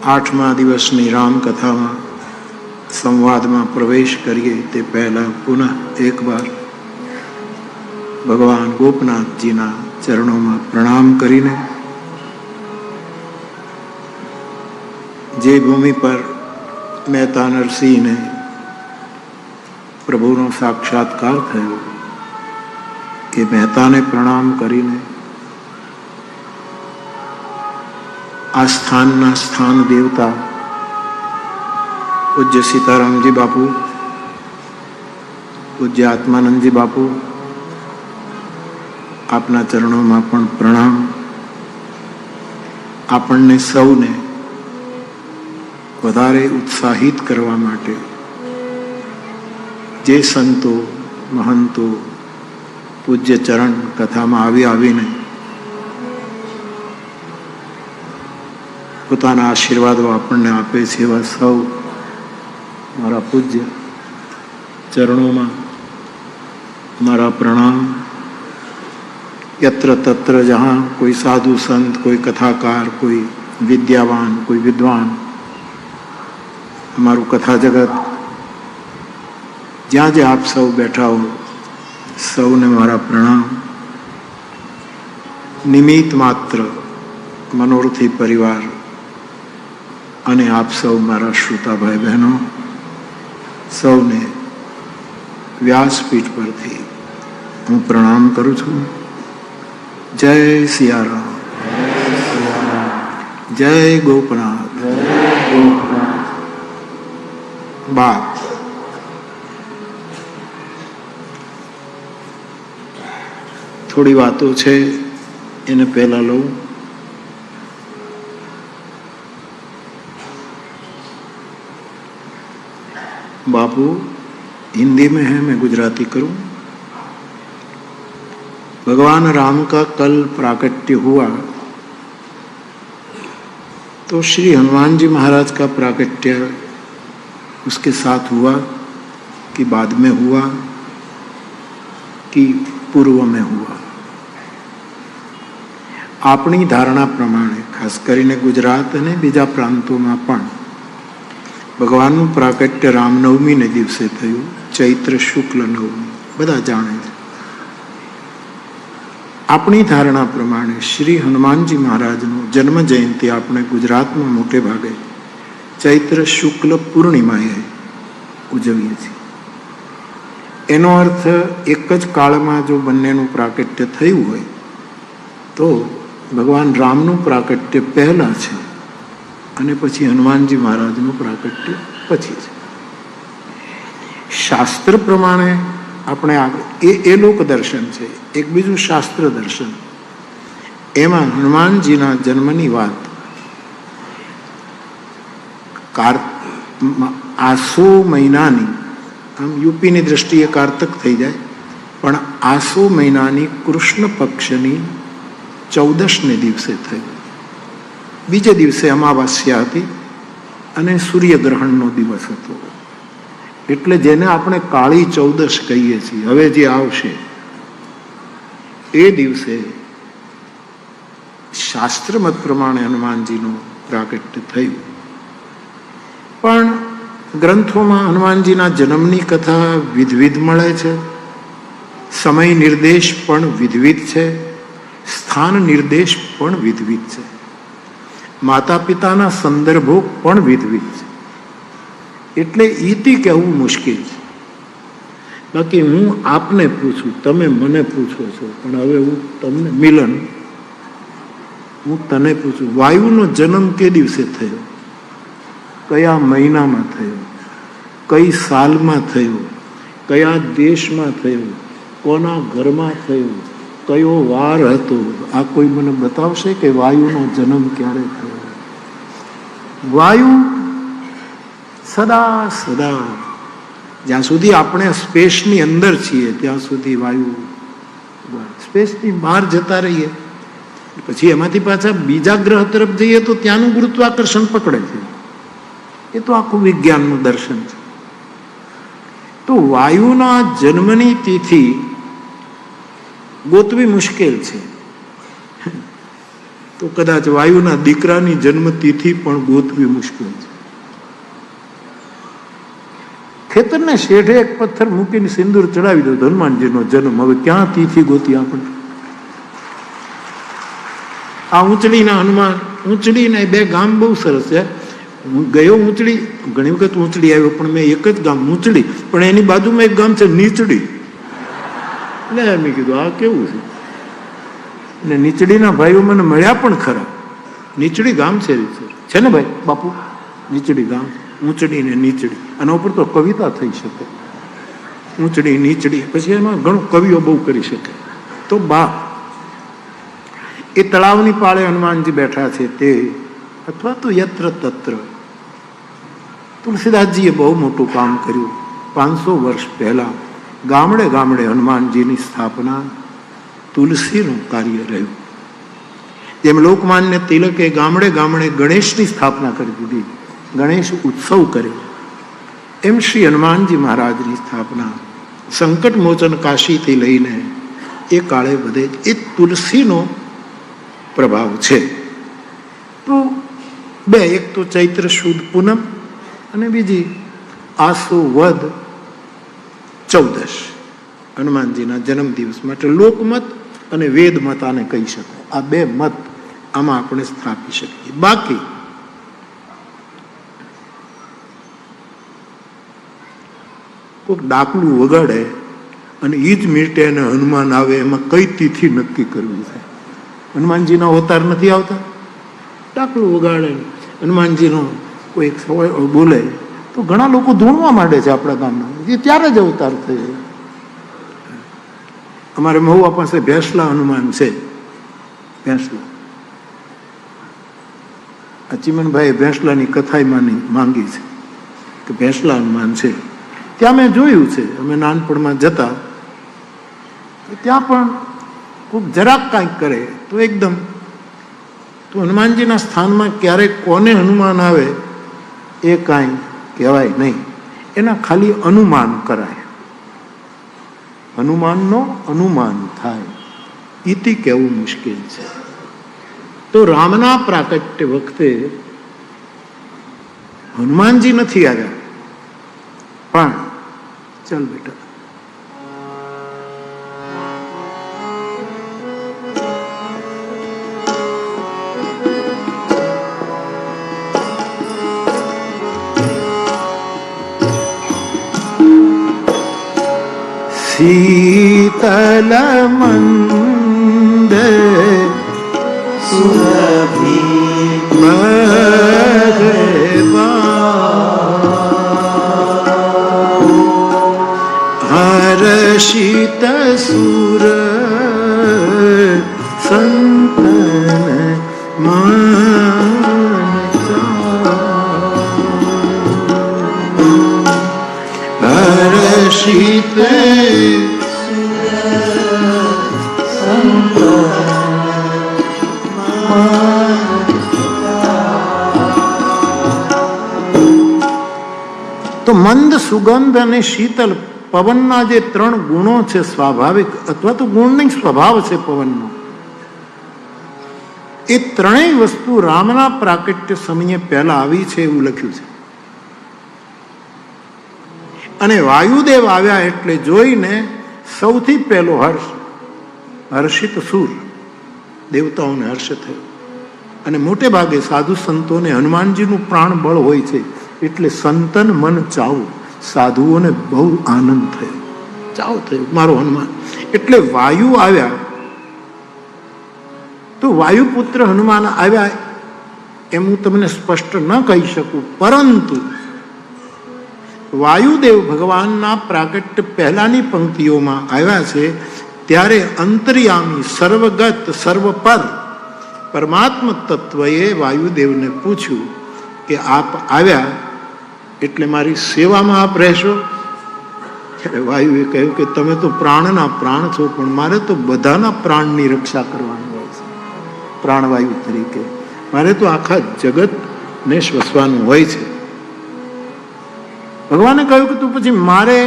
આઠમા દિવસની રામકથામાં સંવાદમાં પ્રવેશ કરીએ તે પહેલા પુનઃ એકવાર ભગવાન ગોપનાથજીના ચરણોમાં પ્રણામ કરીને જે ભૂમિ પર મહેતા નરસિંહને પ્રભુનો સાક્ષાત્કાર થયો એ મહેતાને પ્રણામ કરીને આ સ્થાનના સ્થાન દેવતા પૂજ્ય સીતારામજી બાપુ, પૂજ્ય આત્માનંદજી બાપુ, આપના ચરણોમાં પણ પ્રણામ. આપણને સૌને વધારે ઉત્સાહિત કરવા માટે જે સંતો મહંતો પૂજ્ય ચરણ કથામાં આવીને પોતાના આશીર્વાદો આપણને આપે છે એવા સૌ મારા પૂજ્ય ચરણોમાં મારા પ્રણામ. યત્ર તત્ર જહાં કોઈ સાધુ સંત, કોઈ કથાકાર, કોઈ વિદ્યાવાન, કોઈ વિદ્વાન, અમારું કથા જગત જ્યાં જે આપ સૌ બેઠા હો સૌને મારા પ્રણામ. નિમિત્ત માત્ર મનોરથી પરિવાર અને આપ સૌ મારા શ્રોતા ભાઈ બહેનો સૌને વ્યાસપીઠ પરથી હું પ્રણામ કરું છું. જય સિયારામ, જય ગોપનાથ. બાપ થોડી વાતો છે એને પહેલા લઉં. बापू हिंदी में है, मैं गुजराती करूं. भगवान राम का कल प्राकट्य हुआ तो श्री हनुमान जी महाराज का प्राकट्य उसके साथ हुआ कि बाद में हुआ कि पूर्व में हुआ. આપણી ધારણા પ્રમાણે ખાસ કરીને ગુજરાત અને બીજા પ્રાંતોમાં પણ ભગવાનનું પ્રાકટ્ય રામનવમીને દિવસે થયું, ચૈત્ર શુક્લ નવમી, બધા જાણે છે. આપણી ધારણા પ્રમાણે શ્રી હનુમાનજી મહારાજનો જન્મ જયંતિ આપણે ગુજરાતમાં મોટે ભાગે ચૈત્ર શુક્લ પૂર્ણિમાએ ઉજવીએ છીએ. એનો અર્થ એક જ કાળમાં જો બંનેનું પ્રાકટ્ય થયું હોય તો ભગવાન રામનું પ્રાકટ્ય પહેલા છે અને પછી હનુમાનજી મહારાજનું પ્રાકટ્ય પછી છે. શાસ્ત્ર પ્રમાણે આપણે આગળ એ લોક દર્શન છે, એક બીજું શાસ્ત્ર દર્શન. એમાં હનુમાનજીના જન્મની વાત આસો મહિનાની, આમ યુપીની દ્રષ્ટિએ કારતક થઈ જાય, પણ આસો મહિનાની કૃષ્ણ પક્ષની 14ને દિવસે થયું. બીજે દિવસે અમાવાસ્યા હતી અને સૂર્યગ્રહણનો દિવસ હતો. એટલે જેને આપણે કાળી 14 કહીએ છીએ, હવે જે આવશે એ દિવસે શાસ્ત્ર મત પ્રમાણે હનુમાનજીનું પ્રાકટ્ય થયું. પણ ગ્રંથોમાં હનુમાનજીના જન્મની કથા વિધવિધ મળે છે, સમય નિર્દેશ પણ વિધવિધ છે, સ્થાન નિર્દેશ પણ વિધવિધ છે, માતા પિતાના સંદર્ભો પણ વિધવિધ છે. એટલે ઈતિ કહેવું મુશ્કેલ છે. બાકી હું આપને પૂછું, તમે મને પૂછો છો, પણ હવે હું તમને મિલન, હું તને પૂછું, વાયુનો જન્મ કે દિવસે થયો, કયા મહિનામાં થયો, કઈ સાલમાં થયો, કયા દેશમાં થયો, કોના ઘરમાં થયો, કયો વાર હતો? આ કોઈ મને બતાવશે કે વાયુનો જન્મ ક્યારે થયો? વાયુ સદા સદા જ્યાં સુધી આપણે સ્પેસની અંદર છીએ ત્યાં સુધી વાયુ, સ્પેસની બહાર જતા રહીએ પછી એમાંથી પાછા બીજા ગ્રહ તરફ જઈએ તો ત્યાંનું ગુરુત્વાકર્ષણ પકડે છે. એ તો આખું વિજ્ઞાનનું દર્શન છે. તો વાયુના જન્મની તિથિ ગોતવી મુશ્કેલ છે. તો કદાચ વાયુના દીકરાની જન્મ તિથિ પણ ગોતવી મુશ્કેલ છે. ખેતરને શેઢે એક પથ્થર મૂકીને સિંદૂર ચડાવી દો, હનુમાનજીનો જન્મ. હવે ક્યાં તિથિ ગોતી આપણે? આ ઊંચડીના હનુમાન, ઊંચડીને બે ગામ બહુ સરસ છે. હું ગયો ઊંચડી, ઘણી વખત ઊંચડી આવ્યો, પણ મેં એક જ ગામ ઊંચડી, પણ એની બાજુમાં એક ગામ છે નીચડી. એટલે મેં કીધું આ કેવું છે? ને નીચડીના ભાઈઓ મને મળ્યા પણ ખરા. નીચડી ગામ છે ને ભાઈ બાપુ? નીચડી ગામ, ઊંચડી ને નીચડી. આના ઉપર તો કવિતા થઈ શકે, ઊંચડી નીચડી. પછી એમાં ઘણું કવિઓ બહુ કરી શકે. તો બા એ તળાવની પાળે હનુમાનજી બેઠા છે તે, અથવા તો યત્ર તત્ર. તુલસીદાસજીએ બહુ મોટું કામ કર્યું. 500 વર્ષ પહેલા ગામડે ગામડે હનુમાનજીની સ્થાપના, તુલસીનું કાર્ય રહ્યું. જેમ લોકમાન્ય તિલકે ગામડે ગામડે ગણેશની સ્થાપના કરી દીધી, ગણેશ ઉત્સવ કર્યો, એમ શ્રી હનુમાનજી મહારાજની સ્થાપના સંકટ મોચન કાશીથી લઈને એ કાળે બધે એ તુલસીનો પ્રભાવ છે. તો બે, એક તો ચૈત્ર સુદ પૂનમ અને બીજી આસો વદ 14 હનુમાનજીના જન્મ દિવસ માટે લોકમત અને વેદ મત આને કહી શકાય. આ બે મત આમાં આપણે સ્થાપી શકીએ. બાકી કોઈક ડાકલું વગાડે અને એ જ મિનિટે એને હનુમાન આવે, એમાં કઈ તિથિ નક્કી કરવી છે? હનુમાનજીના અવતાર નથી આવતા? ડાકલું વગાડે હનુમાનજીનો કોઈ બોલે તો ઘણા લોકો ધૂણવા માંડે છે આપણા ગામના, એ ત્યારે જ અવતાર થયો. અમારે મહુવા પાસે ભેંસલા હનુમાન છે. ભેંસલા ચીમનભાઈ ભેંસલાની કથાઈ માંગી છે કે ભેંસલા હનુમાન છે. ત્યાં મેં જોયું છે, અમે નાનપણમાં જતા, ત્યાં પણ ખૂબ જરાક કાંઈક કરે તો એકદમ, તો હનુમાનજીના સ્થાનમાં ક્યારેક કોને હનુમાન આવે એ કાંઈ કહેવાય નહીં, એના ખાલી અનુમાન કરાય. હનુમાનનો અનુમાન થાય, ઇતિ કહેવું મુશ્કેલ છે. તો રામના પ્રાકટ્ય વખતે હનુમાનજી નથી આવ્યા, પણ ચાલ બેટા શીતલ મંદ સુરભી હર્ષિત સુર સંતન હર્ષિત તો મંદ સુગંધ અને શીતલ પવનના જે 3 ગુણો છે સ્વાભાવિક, અથવા તો ગુણની સ્વભાવ છે પવનનો, એ ત્રણેય વસ્તુ રામના પ્રાકટ્ય સમયે પહેલા આવી છે એવું લખ્યું છે. અને વાયુદેવ આવ્યા એટલે જોઈને સૌથી પહેલો હર્ષ, હર્ષિત સુર, દેવતાઓને હર્ષ થયો. અને મોટે ભાગે સાધુ સંતોને હનુમાનજીનું પ્રાણ બળ હોય છે, એટલે સંતન મન ચાવ, સાધુઓને બહુ આનંદ થયો, ચાવ થયો મારો હનુમાન. એટલે વાયુ આવ્યા, તો વાયુપુત્ર હનુમાન આવ્યા એમ હું તમને સ્પષ્ટ ન કહી શકું, પરંતુ વાયુદેવ ભગવાનના પ્રાગટ્ય પહેલાની પંક્તિઓમાં આવ્યા છે. ત્યારે અંતર્યામી સર્વગત સર્વપર પરમાત્મ તત્વએ વાયુદેવને પૂછ્યું કે આપ આવ્યા એટલે મારી સેવામાં આપ રહેશો? વાયુએ કહ્યું કે તમે તો પ્રાણના પ્રાણ છો, પણ મારે તો બધાના પ્રાણની રક્ષા કરવાની હોય છે. પ્રાણવાયુ તરીકે મારે તો આખા જગતને શ્વસવાનું હોય છે. ભગવાને કહ્યું કે તું પછી મારે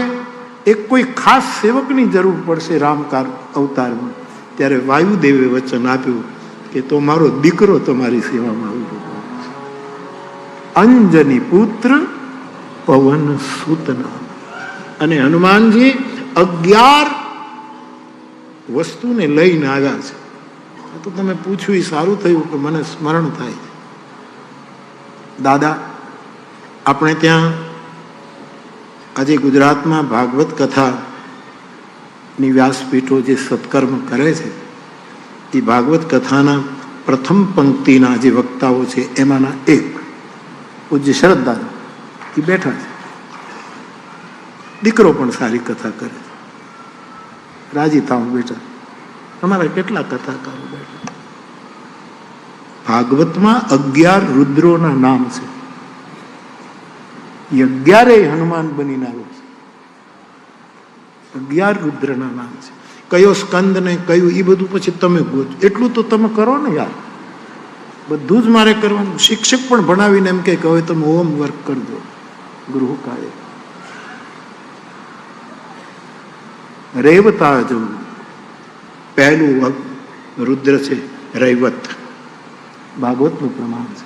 એક કોઈ ખાસ સેવકની જરૂર પડશે રામકાર અવતારમાં, ત્યારે વાયુદેવે વચન આપ્યું કે તો મારો દીકરો તમારી સેવામાં આવી ગયો. અંજની પુત્ર પવન સૂતના. અને હનુમાનજી 11 વસ્તુને લઈને આવ્યા છે. તો તમે પૂછ્યું એ સારું થયું કે મને સ્મરણ થાય. દાદા, આપણે ત્યાં આજે ગુજરાતમાં ભાગવત કથાની વ્યાસપીઠો જે સત્કર્મ કરે છે, એ ભાગવત કથાના પ્રથમ પંક્તિના જે વક્તાઓ છે એમાંના એક પૂજ્ય શરદ દાદા એ બેઠા છે. દીકરો પણ સારી કથા કરે છે. રાજી થાવ બેટા, અમારા કેટલા કથાકારો બેઠા. ભાગવતમાં 11 રુદ્રોના નામ છે. 11 હનુમાન બનીને આવ્યો છે. 11 રુદ્રના નામ છે. કયો સ્કંદ ને કયું એ બધું પછી તમે ગોતો. એટલું તો તમે કરો ને યાર, બધું જ મારે કરવાનું. શિક્ષક પણ ભણાવીને એમ કે હવે તમે હોમવર્ક કરજો ગૃહ કાર્ય. રેવતા જવું પહેલું રુદ્ર છે રૈવત, ભાગવતનું પ્રમાણ છે.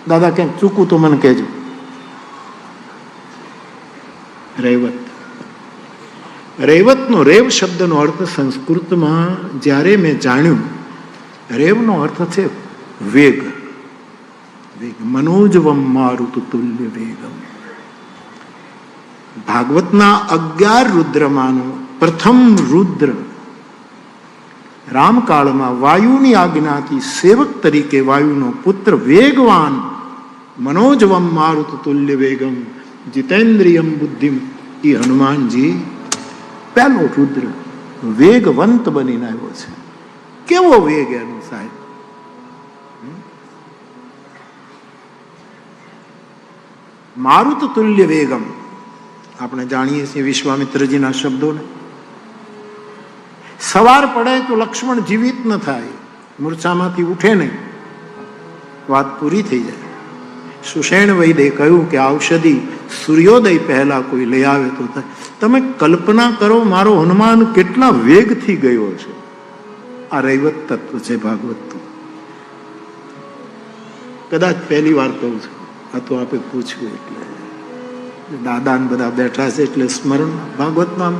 દાદા ક્યાંક ચૂકું તો મને કહેજો. રૈવત, રૈવતનો રેવ શબ્દનો અર્થ સંસ્કૃતમાં જ્યારે મેં જાણ્યું, રેવનો અર્થ છે વેગ. વેગ મનોજવમ મારુત તુલ્ય વેગમ. ભાગવતના 11 રુદ્રમાંનો પ્રથમ રુદ્ર રામકાળમાં વાયુની આજ્ઞાથી સેવક તરીકે વાયુનો પુત્ર વેગવાન મનોજવમ મારુત તુલ્ય વેગમ જીતેન્દ્રિયમ બુદ્ધિમ, એ હનુમાનજી પહેલો રુદ્ર વેગવંત બનીને આવ્યો છે. કેવો વેગ એનો સાહેબ! મારુત તુલ્ય વેગમ આપણે જાણીએ છીએ વિશ્વામિત્રજીના શબ્દોને. સવાર પડે તો લક્ષ્મણ જીવિત ન થાય, મૂર્છામાંથી ઉઠે નહીં, વાત પૂરી થઈ જાય. સુષેણ વૈદે કહ્યું કે ઔષધિ સૂર્યોદય પહેલા કોઈ લઈ આવે તો થાય. તમે કલ્પના કરો મારો હનુમાન કેટલા વેગથી ગયો છે. આ રૈવત તત્વ છે ભાગવત. કદાચ પહેલી વાર કહું છું, આ તો આપે પૂછ્યું એટલે દાદા ને બધા બેઠા છે એટલે સ્મરણ. ભાગવતમાં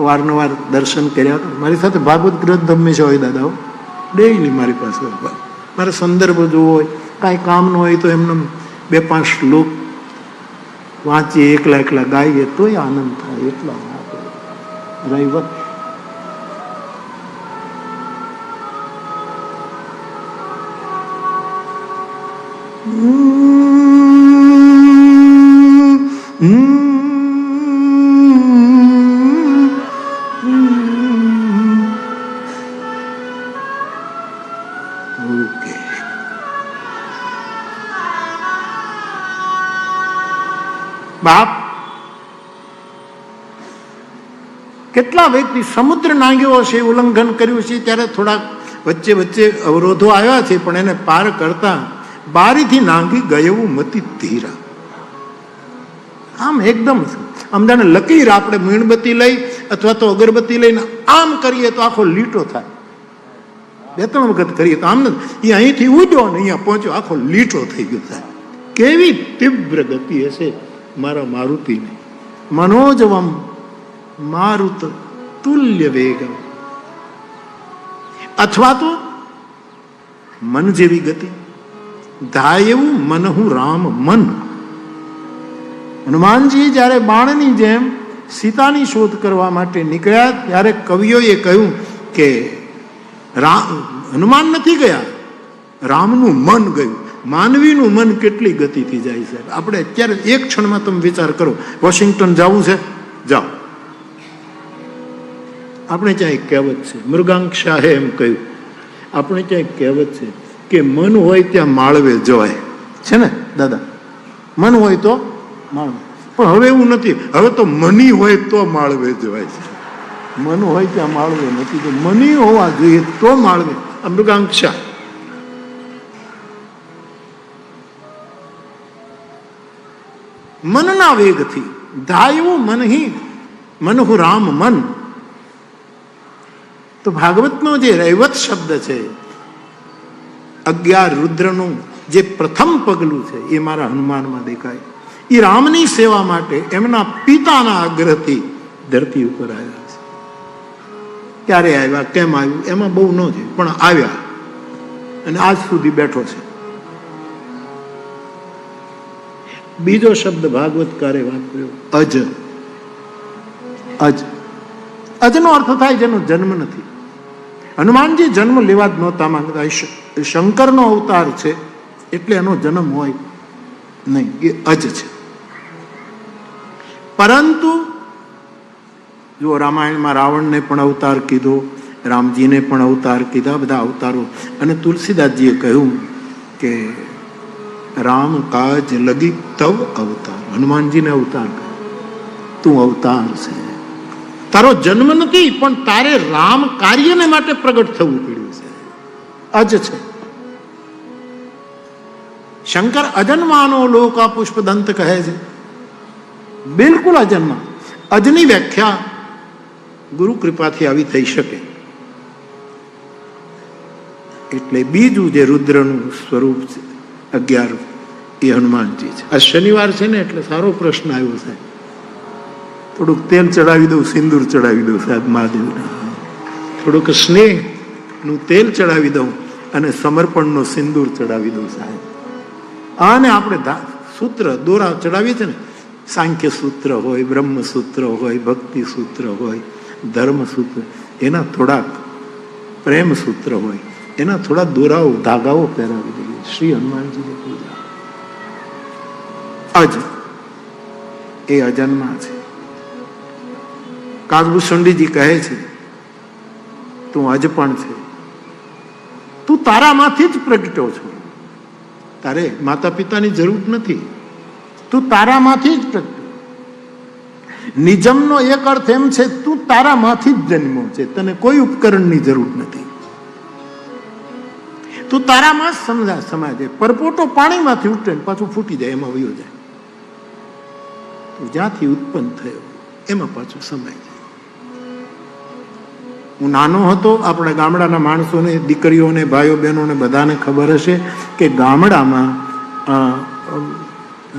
વારંવાર દર્શન કર્યા. મારી સાથે ભાગવત ગ્રંથ હંમેશા હોય દાદાઓ, ડેઈલી મારી પાસે. મારે સંદર્ભ જોવો હોય, કાંઈ કામ ન હોય તો એમને 2-5 શ્લોક વાંચીએ, એકલા ગાઈએ તોય આનંદ થાય. એટલા રૈવત. બાપ કેટલા વ્યક્તિ સમુદ્ર નાંગ્યો છે, ઉલ્લંઘન કર્યું છે, ત્યારે થોડાક વચ્ચે અવરોધો આવ્યા છે, પણ એને પાર કરતા બારીથી નાંગી ગયું મતી ધીરા. આમ એકદમ આમ જાણે લકીર. આપણે મીણબત્તી લઈ અથવા તો અગરબત્તી લઈને આમ કરીએ તો આખો લીટો થાય. 2-3 વખત કરીએ તો આમ નથી. એ અહીંથી ઉડ્યો ને અહીંયા પહોંચ્યો, આખો લીટો થઈ ગયો થાય. કેવી તીવ્ર ગતિ હશે મારા મારુતિને. મનોજવમ મારુત તુલ્ય વેગમ. અથવા તો મન જેવી ગતિ. ધાયવું મનહુ રામ મન. હનુમાનજી જ્યારે બાણની જેમ સીતાની શોધ કરવા માટે નીકળ્યા ત્યારે કવિઓએ કહ્યું કે હનુમાન નથી ગયા, રામનું મન ગયું. માનવીનું મન કેટલી ગતિથી જાય છે. આપણે અત્યારે એક ક્ષણમાં તમે વિચાર કરો, વોશિંગ્ટન જવું છે, જાઓ. આપણે ત્યાં એક કહેવત છે, મૃગાંક શાહે એમ કહ્યું, આપણે ત્યાં એક કહેવત છે કે મન હોય ત્યાં માળવે જવાય છે ને દાદા. મન હોય તો માળવે. પણ હવે એવું નથી. હવે તો મની હોય તો માળવે જવાય છે. મન હોય ત્યાં માળવે નથી, તો મની હોવા જોઈએ તો માળવે. આ મૃગાંક શાહ. મનના વેગથી ધાયવું મનહી મનહુ રામ મન. તો ભાગવતનો જે રૈવત શબ્દ છે, 11 રુદ્રનું જે પ્રથમ પગલું છે, એ મારા હનુમાનમાં દેખાય. એ રામની સેવા માટે એમના પિતાના આગ્રહથી ધરતી ઉપર આવ્યા છે. ક્યારે આવ્યા, કેમ આવ્યું, એમાં બહુ ન છે, પણ આવ્યા અને આજ સુધી બેઠો છે. બીજો શબ્દ ભાગવતકારે વાપર્યો, અજ. અજ, અજનો અર્થ થાય જેનો જન્મ નથી. હનુમાનજી જન્મ લેવા જ નહોતા માંગતા. શંકરનો અવતાર છે એટલે એનો જન્મ હોય નહીં, એ અજ છે. પરંતુ જો રામાયણમાં રાવણને પણ અવતાર કીધો, રામજીને પણ અવતાર કીધા, બધા અવતારો. અને તુલસીદાસજીએ કહ્યું કે રામ કાજ લગી તવ અવતાર. હનુમાનજીને અવતાર કહ્યું, તું અવતાર છે. તારો જન્મ નથી, પણ તારે રામ કાર્યને માટે પ્રગટ થવું પડ્યું છે. અજ છે. શંકર અજન્માનો લોકા પુષ્પદંત કહે છે, બિલકુલ અજન્મા. અજની વ્યાખ્યા ગુરુ કૃપાથી આવી થઈ શકે. એટલે બીજું જે રુદ્રનું સ્વરૂપ છે 11, એ હનુમાનજી છે. આ શનિવાર છે ને, એટલે સારો પ્રશ્ન આવ્યો છે. થોડુંક તેલ ચડાવી દઉં, સિંદૂર ચડાવી દઉં સાહેબ મહાદેવને, થોડુંક સ્નેહનું તેલ ચડાવી દઉં અને સમર્પણનો સિંદૂર ચડાવી દઉં સાહેબ. અને આપણે સૂત્ર દોરા ચડાવીએ છીએ ને, સાંખ્ય સૂત્ર હોય, બ્રહ્મ સૂત્ર હોય, ભક્તિ સૂત્ર હોય, ધર્મ સૂત્ર, એના થોડાક પ્રેમ સૂત્ર હોય, એના થોડા દોરાઓ, ધાગાઓ પહેરાવી દઈએ. શ્રી હનુમાનજીની પૂજા. અજ, એ અજન્મા છે. કાગભૂષણજી કહે છે, તું અજ પણ છે. તું તારામાંથી જ પ્રગટ્યો છો. તારે માતા પિતાની જરૂર નથી, તું તારામાંથી જ પ્રગટ્યો. નિજમનો એક અર્થ એમ છે, તું તારામાંથી જ જન્મ્યો છે, તને કોઈ ઉપકરણની જરૂર નથી. તું તારામાં સમાય છે. પરપોટો પાણીમાંથી ઉઠે ને પાછું ફૂટી જાય, એમાં વયો જાય. તું જ્યાંથી ઉત્પન્ન થયો એમાં પાછું સમાય જાય. હું નાનો હતો, આપણા ગામડાના માણસોને, દીકરીઓને, ભાઈઓ બહેનોને બધાને ખબર હશે કે ગામડામાં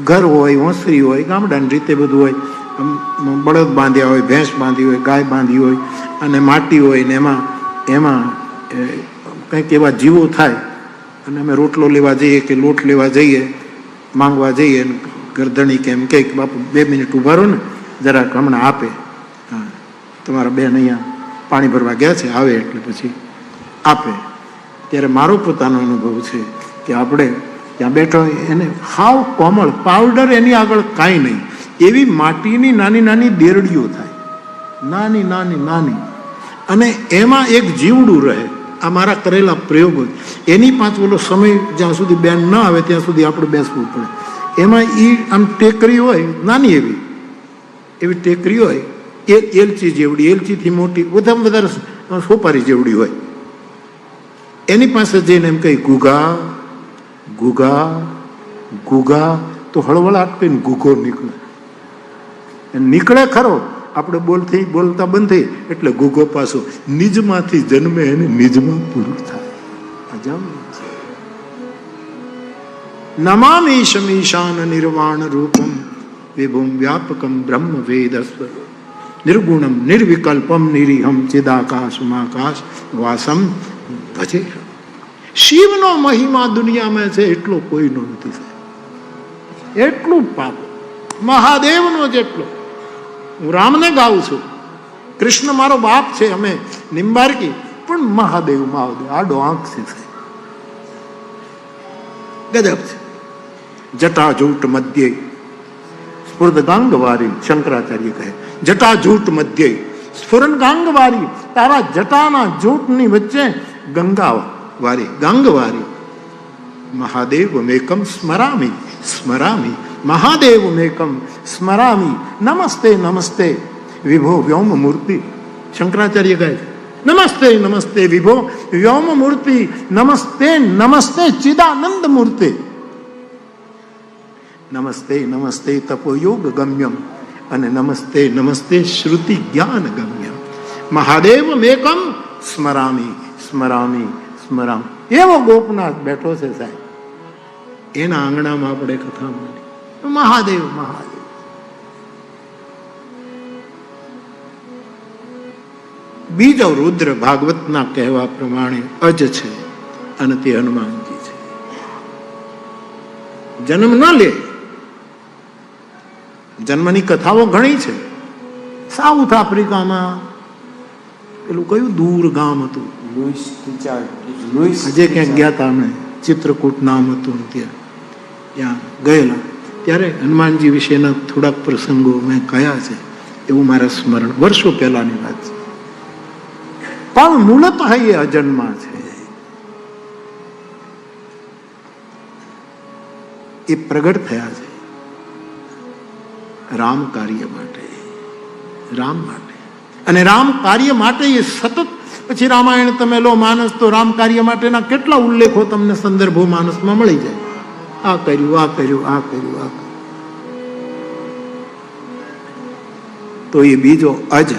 ઘર હોય, ઓસરી હોય, ગામડાની રીતે બધું હોય. બળદ બાંધ્યા હોય, ભેંસ બાંધી હોય, ગાય બાંધી હોય, અને માટી હોય ને એમાં કંઈક એવા જીવો થાય. અને અમે રોટલો લેવા જઈએ કે લોટ લેવા જઈએ, માંગવા જઈએ, ગરદણી કે એમ કે બાપુ 2 મિનિટ ઉભા રહો ને, જરાક હમણાં આપે. હા, તમારા બેન અહીંયા પાણી ભરવા ગયા છે, આવે એટલે પછી આપે. ત્યારે મારો પોતાનો અનુભવ છે કે આપણે ત્યાં બેઠો, એને હાવ કોમળ, પાવડર એની આગળ કાંઈ નહીં, એવી માટીની નાની નાની બેરડીઓ થાય, નાની નાની નાની, અને એમાં એક જીવડું રહે. આ મારા કરેલા પ્રયોગો. એની પાછળ ઓલો સમય જ્યાં સુધી બેન ન આવે ત્યાં સુધી આપણે બેસવું પડે. એમાં એ આમ ટેકરી હોય, નાની એવી ટેકરી હોય, એલચી જેવડી, એલચીથી મોટી, વધારે વધારે સોપારી જેવડી હોય. એની પાસે જઈને એમ કહી, ગુગા ગુગા ગુગા, તો હળવળાટ કહીને ગુગો નીકળે. નીકળે ખરો, આપણે બોલતા બંધ થઈ એટલે ગુગો પાછો નિજમાંથી જન્મે એને નિજમાં પૂરું થાય. નમામિ શમીશાન નિર્વાણ રૂપમ વિભુમ વ્યાપકમ બ્રહ્મ વેદ સ્વરૂપ નિર્ગુણમ નિર્વિકલ્પમ નિરીહમ ચિદાકાશમાકાશ વાસમ ભજે. શિવનો મહિમા દુનિયામાં છે એટલો કોઈનો નથી. એટલું પાપ મહાદેવનો જેટલો. હું રામને ગાઉં છું, કૃષ્ણ મારો બાપ છે, અમે નિંબારકી, પણ મહાદેવ આડો આંખ છે, ગજબ છે. જટાજૂટ મધ્યે સ્ફુરદગાંગવારી, શંકરાચાર્ય કહે, જટાજૂટ મધ્યે સ્ફુરદગાંગવારી, તારા જટાના જૂટની વચ્ચે ગંગાવારી, ગાંગવારી. મહાદેવમેકમ સ્મરામિ સ્મરામિ, મહાદેવમેકમ સ્મરામિ, નમસ્તે નમસ્તે વિભો વ્યોમ મૂર્તિ. શંકરાચાર્ય કહે, નમસ્તે નમસ્તે વિભો વ્યોમ મૂર્તિ, નમસ્તે નમસ્તે ચિદાનંદ મૂર્તિ, નમસ્તે નમસ્તે તપોયોગ ગમ્યમ અને નમસ્તે નમસ્તે શ્રુતિ જ્ઞાન ગમ્ય મહાદેવ મેકમ સ્મરામી સ્મરામી સ્મરામી. એવો ગોપનાથ બેઠો છે સાહેબ, એના આંગણામાં આપણે કથા મળી. મહાદેવ મહાદેવ. બીજો રુદ્ર ભાગવતના કહેવા પ્રમાણે અજ છે અને તે હનુમાનજી છે. જન્મ ન લે. જન્મની કથાઓ ઘણી છે. સાઉથ આફ્રિકામાં પેલું કયું દૂર ગામ હતું, હજે ક્યાંક ગયા હતા અમે, ચિત્રકૂટ નામ હતું, ત્યાં ગયેલા. ત્યારે હનુમાનજી વિશેના થોડાક પ્રસંગો મેં કયા છે એવું મારા સ્મરણ, વર્ષો પહેલાની વાત છે. પણ મૂળતઃ એ અજન્મા છે. એ પ્રગટ થયા છે રામ કાર્ય માટે, રામ માટે. અને રામ કાર્ય માટે એ સતત, પછી રામાયણ તમે લો, માનસ, તો રામ કાર્ય માટેના કેટલા ઉલ્લેખો તમને સંદર્ભો માનસમાં મળી જાય. આ કર્યું, આ કર્યું, આ કર્યું, આ કર્યું. તો એ બીજો અજ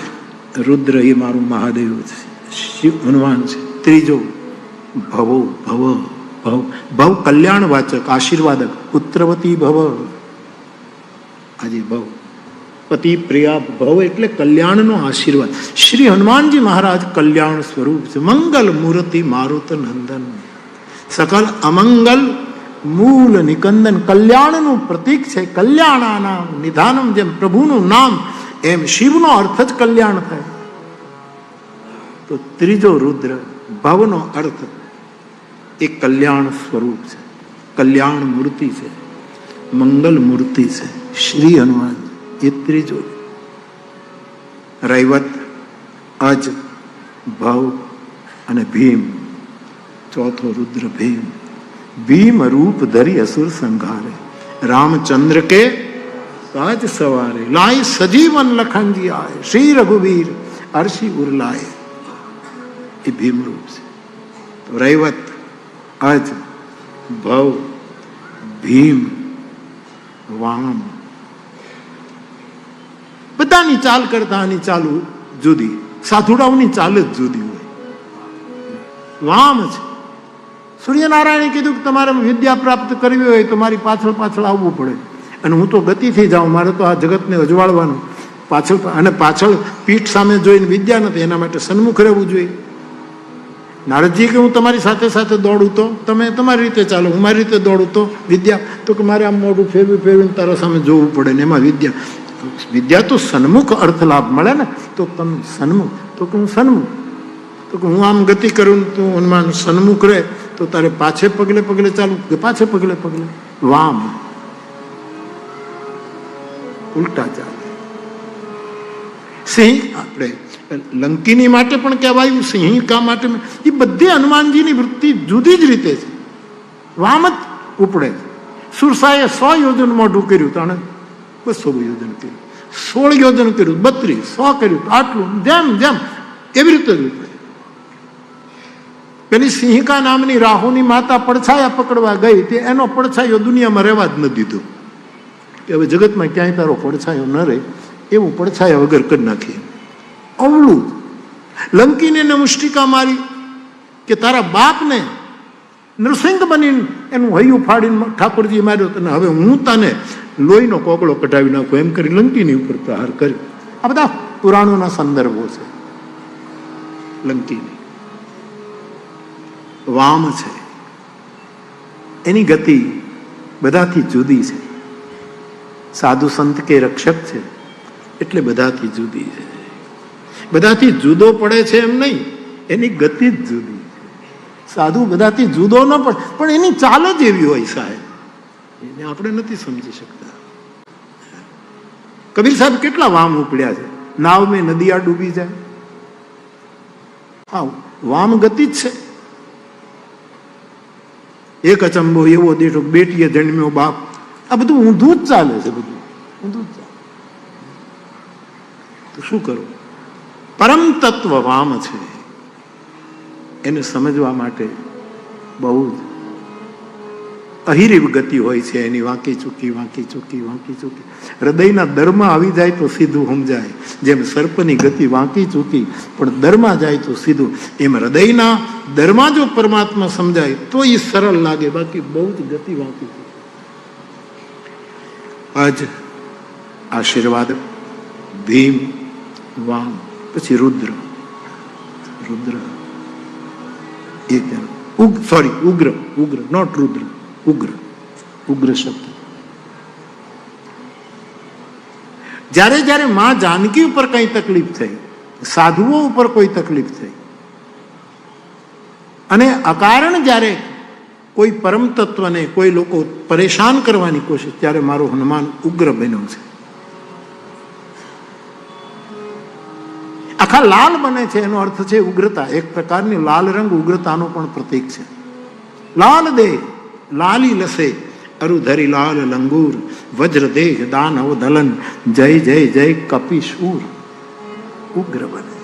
રુદ્ર, એ મારું મહાદેવ છે, શિવ હનુમાન છે. ત્રીજો ભવો, ભવ ભવ ભવ કલ્યાણવાચક, આશીર્વાદક. પુત્રવતી ભવ, આજે ભવ પતિ પ્રિયા ભવ એટલે કલ્યાણનો આશીર્વાદ. શ્રી હનુમાનજી મહારાજ કલ્યાણ સ્વરૂપ છે. મંગલ મૂર્તિ મારુત નંદન, સકલ અમંગલ મૂળ નિકંદન. કલ્યાણનું પ્રતીક છે. કલ્યાણાનામ નિધાનમ, જેમ પ્રભુનું નામ એમ શિવનો અર્થ જ કલ્યાણ થાય. તો ત્રીજો રુદ્ર ભવનો અર્થ એ કલ્યાણ સ્વરૂપ છે, કલ્યાણ મૂર્તિ છે, મંગલ મૂર્તિ છે શ્રી હનુમાન. એ ત્રીજો. રૈવત, અજ, ભવ અને ભીમ. ચોથો રુદ્ર ભીમ. ભીમ રૂપ ધરી અસુર સંઘારે, રામચંદ્ર કે સાજ સવારે, લાય સજીવન લખનજી આય, શ્રી રઘુવીર અરસી ઉરલાય. એ ભીમ રૂપ છે. તો રૈવત, અજ, ભવ, ભીમ, વામ. બધાની ચાલ કરતા આની ચાલ જુદી, સાધુડાઓની ચાલ જ જુદી હોય. વામ છે. સૂર્યનારાયણે કીધું કે તમારે વિદ્યા પ્રાપ્ત કરવી હોય તો મારી પાછળ પાછળ આવવું પડે, અને હું તો ગતિથી જાઉં, મારે તો આ જગતને અજવાળવાનું. પાછળ અને પાછળ પીઠ સામે જોઈને વિદ્યા નથી, એના માટે સન્મુખ રહેવું જોઈએ. નારદજી કે હું તમારી સાથે સાથે દોડું તો તમે તમારી રીતે ચાલો, હું મારી રીતે દોડું તો વિદ્યા, તો કે મારે આમ મોઢું ફેરવી ફેરવીને તારા સામે જોવું પડે ને એમાં વિદ્યા. વિદ્યા તો સન્મુખ અર્થ લાભ મળે ને, તો તમે સન્મુખ, તો કે હું સન્મુખ, તો કે હું આમ ગતિ કરું, તું હનુમાન સન્મુખ રહે તો તારે પાછે પગલે પગલે ચાલુ કે પાછે પગલે પગલે. વામ, ઉલટા ચાલે. સિંહ, આપણે લંકીની માટે પણ કહેવાયું, સિંહિકા માટે. એ બધી હનુમાનજીની વૃત્તિ જુદી જ રીતે છે. વામ જ ઉપડે. સુરસાએ 100 યોજન મોઢું કર્યું તો 200 યોજન કર્યું, 16 યોજન કર્યું, 32, 100 કર્યું, આટલું, જેમ જેમ એવી રીતે જ ઉપડે. પેલી સિંહિકા નામની રાહુની માતા પડછાયા પકડવા ગઈ, તે એનો પડછાયો દુનિયામાં રહેવા જ ન દીધો કે હવે જગતમાં ક્યાંય તારો પડછાયો ન રહે, એવું પડછાયા વગર કરી નાખીએ. અવળું લંકીને મુષ્ટિકા મારી કે તારા બાપને નૃસિંહ બનીને એનું હૈયું ફાડીને ઠાકોરજી માર્યો, તને હવે હું તને લોહીનો કોગળો કઢાવી નાખું, એમ કરી લંકીની ઉપર પ્રહાર કર્યો. આ બધા પુરાણોના સંદર્ભો છે. લંકીની વામ છે, એની ગતિ બધાથી જુદી છે. સાધુ સંત કે રક્ષક છે એટલે બધાથી જુદી છે. બધાથી જુદો પડે છે એમ નહીં, એની ગતિ જ જુદી છે. સાધુ બધાથી જુદો ન પડે, પણ એની ચાલ જ એવી હોય સાહેબ, એને આપણે નથી સમજી શકતા. કબીર સાહેબ કેટલા વામ ઉપડ્યા છે. નાવ મેં નદિયા ડૂબી જાય, હા વામ ગતિ જ છે. એક અચંબો એવો દેશો, બેટીએ જન્મ્યો બાપ. આ બધું ઊંધું જ ચાલે છે, બધું ઊંધું જ ચાલે. તો શું કરવું? પરમ તત્વ વામ છે, એને સમજવા માટે બહુ જ અહિરીવ ગતિ હોય છે એની, વાંકી ચૂકી વાંકી ચૂકી વાંકી ચૂકી. હૃદયના દરમાં આવી જાય તો સીધું સમજાય. જેમ સર્પની ગતિ વાંકી ચૂકી પણ દરમાં જાય તો સીધું, એમ હૃદયના દરમાં જો પરમાત્મા સમજાય તો એ સરળ લાગે, બાકી બહુ જ ગતિ વાંકી ચૂકી. આજ આશીર્વાદ ભીમ, વામ, પછી રુદ્ર. રુદ્ર ઉગ્ર, ઉગ્ર નોટ રુદ્ર, ઉગ્ર, ઉગ્ર શબ્દ. જ્યારે જ્યારે માં જાનકી ઉપર કઈ તકલીફ થઈ, સાધુઓ ઉપર કોઈ તકલીફ થઈ, અને અકારણ જ્યારે કોઈ પરમ તત્વને કોઈ લોકો પરેશાન કરવાની કોશિશ, ત્યારે મારો હનુમાન ઉગ્ર બન્યો છે. આખા લાલ બને છે, એનો અર્થ છે ઉગ્રતા. એક પ્રકારની લાલ રંગ ઉગ્રતાનો પણ પ્રતીક છે. લાલ દેહ લાલી લસે, અરુધરી લાલ લંગૂર, વજ્ર દેહ દાનવ દલન, જય જય જય કપિશૂર. ઉગ્ર બને.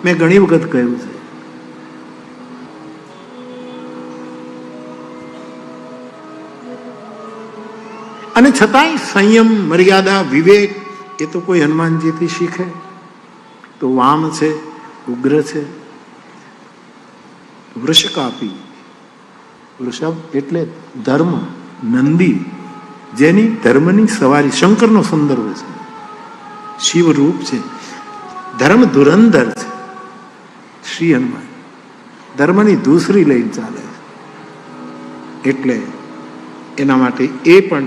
મેં ઘણી વખત કહ્યું છે, અને છતાંય સંયમ, મર્યાદા, વિવેક એ તો કોઈ હનુમાનજીથી શીખે. તો વામ છે, ઉગ્ર છે. વૃષકાપી, વૃષભ એટલે ધર્મ, નંદી જેની ધર્મની સવારી, શંકરનો સંદર્ભ છે, શિવરૂપ છે, ધર્મ ધુરંધર છે. શ્રી હનુમાન ધર્મની ધૂસરી લઈને ચાલે છે, એટલે એના માટે એ પણ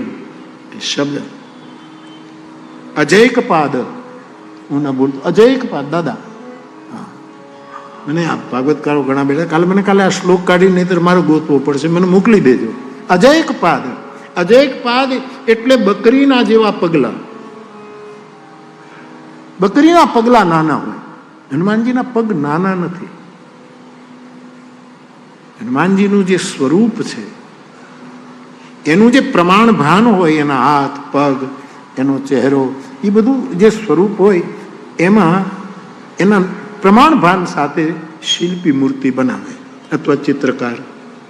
શબ્દ. અજૈક પાદ, હું ના બોલતો અજૈક પાદ. દાદા મને આ ભાગવતકારો ઘણા બેઠા, કાલે આ શ્લોક કાઢી, નહીતર મારે ગોતવો પડશે, મને મોકલી દેજો. અજૈક પાદ, અજૈક પાદ એટલે બકરીના જેવા પગલા. બકરીના પગલા નાના હોય, હનુમાનજીના પગ નાના નથી. હનુમાનજીનું જે સ્વરૂપ છે, એનું જે પ્રમાણ ભાન હોય, એના હાથ પગ, એનો ચહેરો, એ બધું જે સ્વરૂપ હોય, એમાં એના પ્રમાણ ભાન સાથે શિલ્પી મૂર્તિ બનાવે અથવા ચિત્રકાર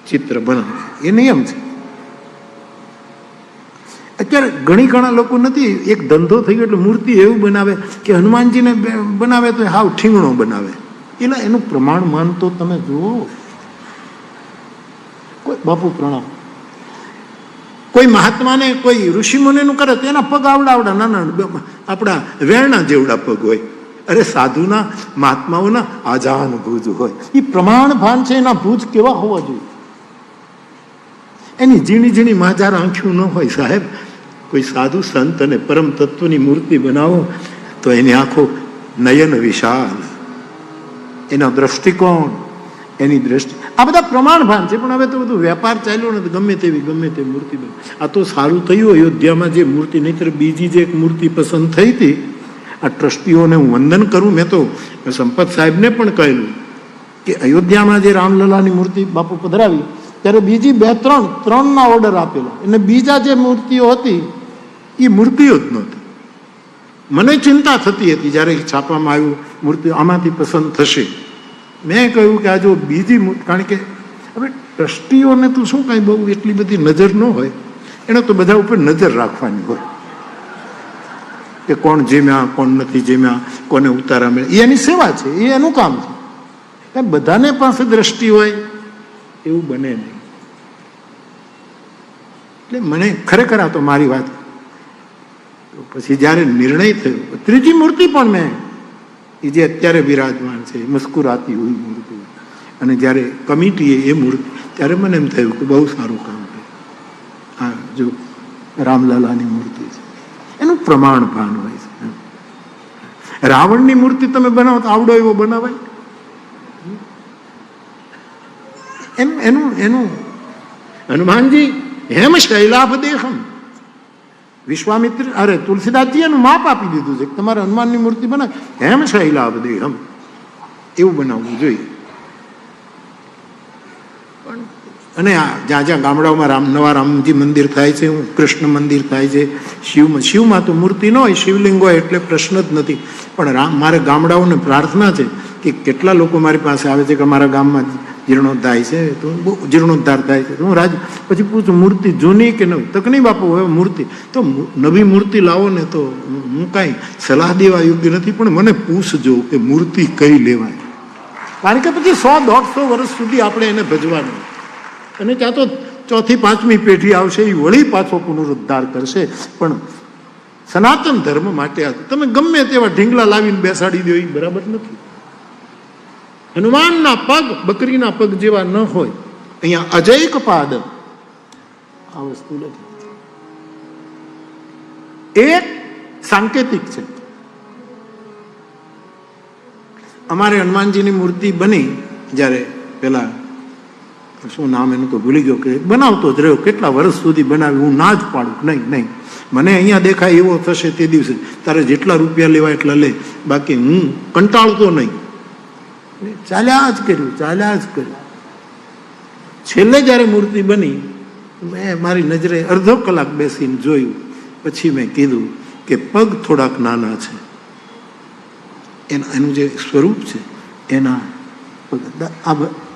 ચિત્ર બનાવે. એ નિયમ છે. અત્યારે ઘણા લોકો નથી, એક ધંધો થઈ ગયો એટલે મૂર્તિ એવું બનાવે કે હનુમાનજીને બનાવે તો હાવ ઠીંગણો બનાવે. એનું પ્રમાણ માન તો તમે જુઓ. કોઈ બાપુ પ્રણામ, કોઈ મહાત્માને કોઈ ઋષિમુનિનું કરે તો એના પગ આવડા નાના, આપણા વેણના જેવડા પગ હોય. અરે સાધુના, મહાત્માઓના આજાન ભુજ હોય. એ પ્રમાણ ભાન છે, એના ભુજ કેવા હોવા જોઈએ. એની ઝીણી ઝીણી માજાર આંખ્યું ન હોય સાહેબ. કોઈ સાધુ સંત અને પરમ તત્વની મૂર્તિ બનાવો તો એની આંખો નયન વિશાલ, એનો દ્રષ્ટિકોણ, એની દ્રષ્ટિ, આ બધા પ્રમાણ ભાન છે. પણ હવે તો બધું વેપાર ચાલ્યો ને, ગમે તે મૂર્તિ બને. આ તો સારું થયું અયોધ્યામાં જે મૂર્તિ, નહીતર બીજી જે એક મૂર્તિ પસંદ થઈ હતી, આ ટ્રસ્ટીઓને હું વંદન કરું. મેં તો સંપત સાહેબને પણ કહેલું કે અયોધ્યામાં જે રામલલાની મૂર્તિ બાપુ પધરાવી, ત્યારે બીજી ત્રણના ઓર્ડર આપેલા, અને બીજા જે મૂર્તિઓ હતી એ મૂર્તિઓ જ નહોતી. મને ચિંતા થતી હતી જ્યારે છાપવામાં આવ્યું મૂર્તિઓ આમાંથી પસંદ થશે. મેં કહ્યું કે આ જો બીજી મૂર્તિ, કારણ કે હવે ટ્રસ્ટીઓને તો શું કાંઈ બહુ એટલી બધી નજર ન હોય, એને તો બધા ઉપર નજર રાખવાની હોય કે કોણ જેમ્યા, કોણ નથી જેમ્યા, કોને ઉતારા મળે. એ એની સેવા છે, એ એનું કામ છે. બધાને પાસે દ્રષ્ટિ હોય એવું બને નહીં. એટલે મને ખરેખર આ તો મારી વાત. પછી જ્યારે નિર્ણય થયો, ત્રીજી મૂર્તિ પણ મેં, એ જે અત્યારે બિરાજમાન છે, મુસ્કુરાતી હુઈ મૂર્તિ, અને જ્યારે કમિટીએ એ મૂર્તિ, ત્યારે મને એમ થયું કે બહુ સારું કામ કર્યું. હા, જો રામલલાની મૂર્તિ છે, એનું પ્રમાણ ભાન હોય છે. રાવણની મૂર્તિ તમે બનાવો તો આવડો એવો બનાવાય? એનું હનુમાનજી હેમ શૈલાભ દેહમ, વિશ્વામિત્ર તુલસીદાસજી એનું માપ આપી દીધું છે. તમારે હનુમાનની મૂર્તિ બનાવે હેમ શૈલાભ દેહમ, એવું બનાવવું જોઈએ. અને જ્યાં જ્યાં ગામડાઓમાં નવા રામજી મંદિર થાય છે, કૃષ્ણ મંદિર થાય છે, શિવમાં તો મૂર્તિ ન હોય, શિવલિંગ હોય એટલે પ્રશ્ન જ નથી. પણ મારે ગામડાઓને પ્રાર્થના છે કે કેટલા લોકો મારી પાસે આવે છે કે અમારા ગામમાં જીર્ણોદ્ધાર છે તો જીર્ણોદ્ધાર થાય છે તો હું રાજ પછી પૂછું મૂર્તિ જૂની કે નવી? તો કે નહીં બાપુ હવે મૂર્તિ તો નવી મૂર્તિ લાવો ને તો હું કાંઈ સલાહ દેવા યોગ્ય નથી, પણ મને પૂછજો કે મૂર્તિ કઈ લેવાય, કારણ કે પછી 100-150 વર્ષ સુધી આપણે એને ભજવાનું, અને ત્યાં તો 4થી 5મી પેઢી આવશે એ વળી પાછો પુનરુદ્ધાર કરશે. પણ સનાતન ધર્મ માટે તમે ગમે તેવા ઢીંગલા લાવીને બેસાડી દો એ બરાબર નથી. હનુમાનના પગ બકરીના પગ જેવા ન હોય. અહીંયા અજૈક પાદ આ વસ્તુ નથી, એક સાંકેતિક છે. અમારે હનુમાનજીની મૂર્તિ બની જ્યારે પેલા શું નામ એનું તો ભૂલી ગયો, કે બનાવતો જ રહ્યો, કેટલા વર્ષ સુધી બનાવી. હું ના જ પાડું, નહીં મને અહીંયા દેખાય એવો થશે તે દિવસે તારે જેટલા રૂપિયા લેવા એટલા લે, બાકી હું કંટાળતો નહીં. ચાલ્યા જ કર્યું. છેલ્લે જ્યારે મૂર્તિ બની મેં મારી નજરે અડધો કલાક બેસીને જોયું, પછી મેં કીધું કે પગ થોડાક નાના છે, એનું જે સ્વરૂપ છે એના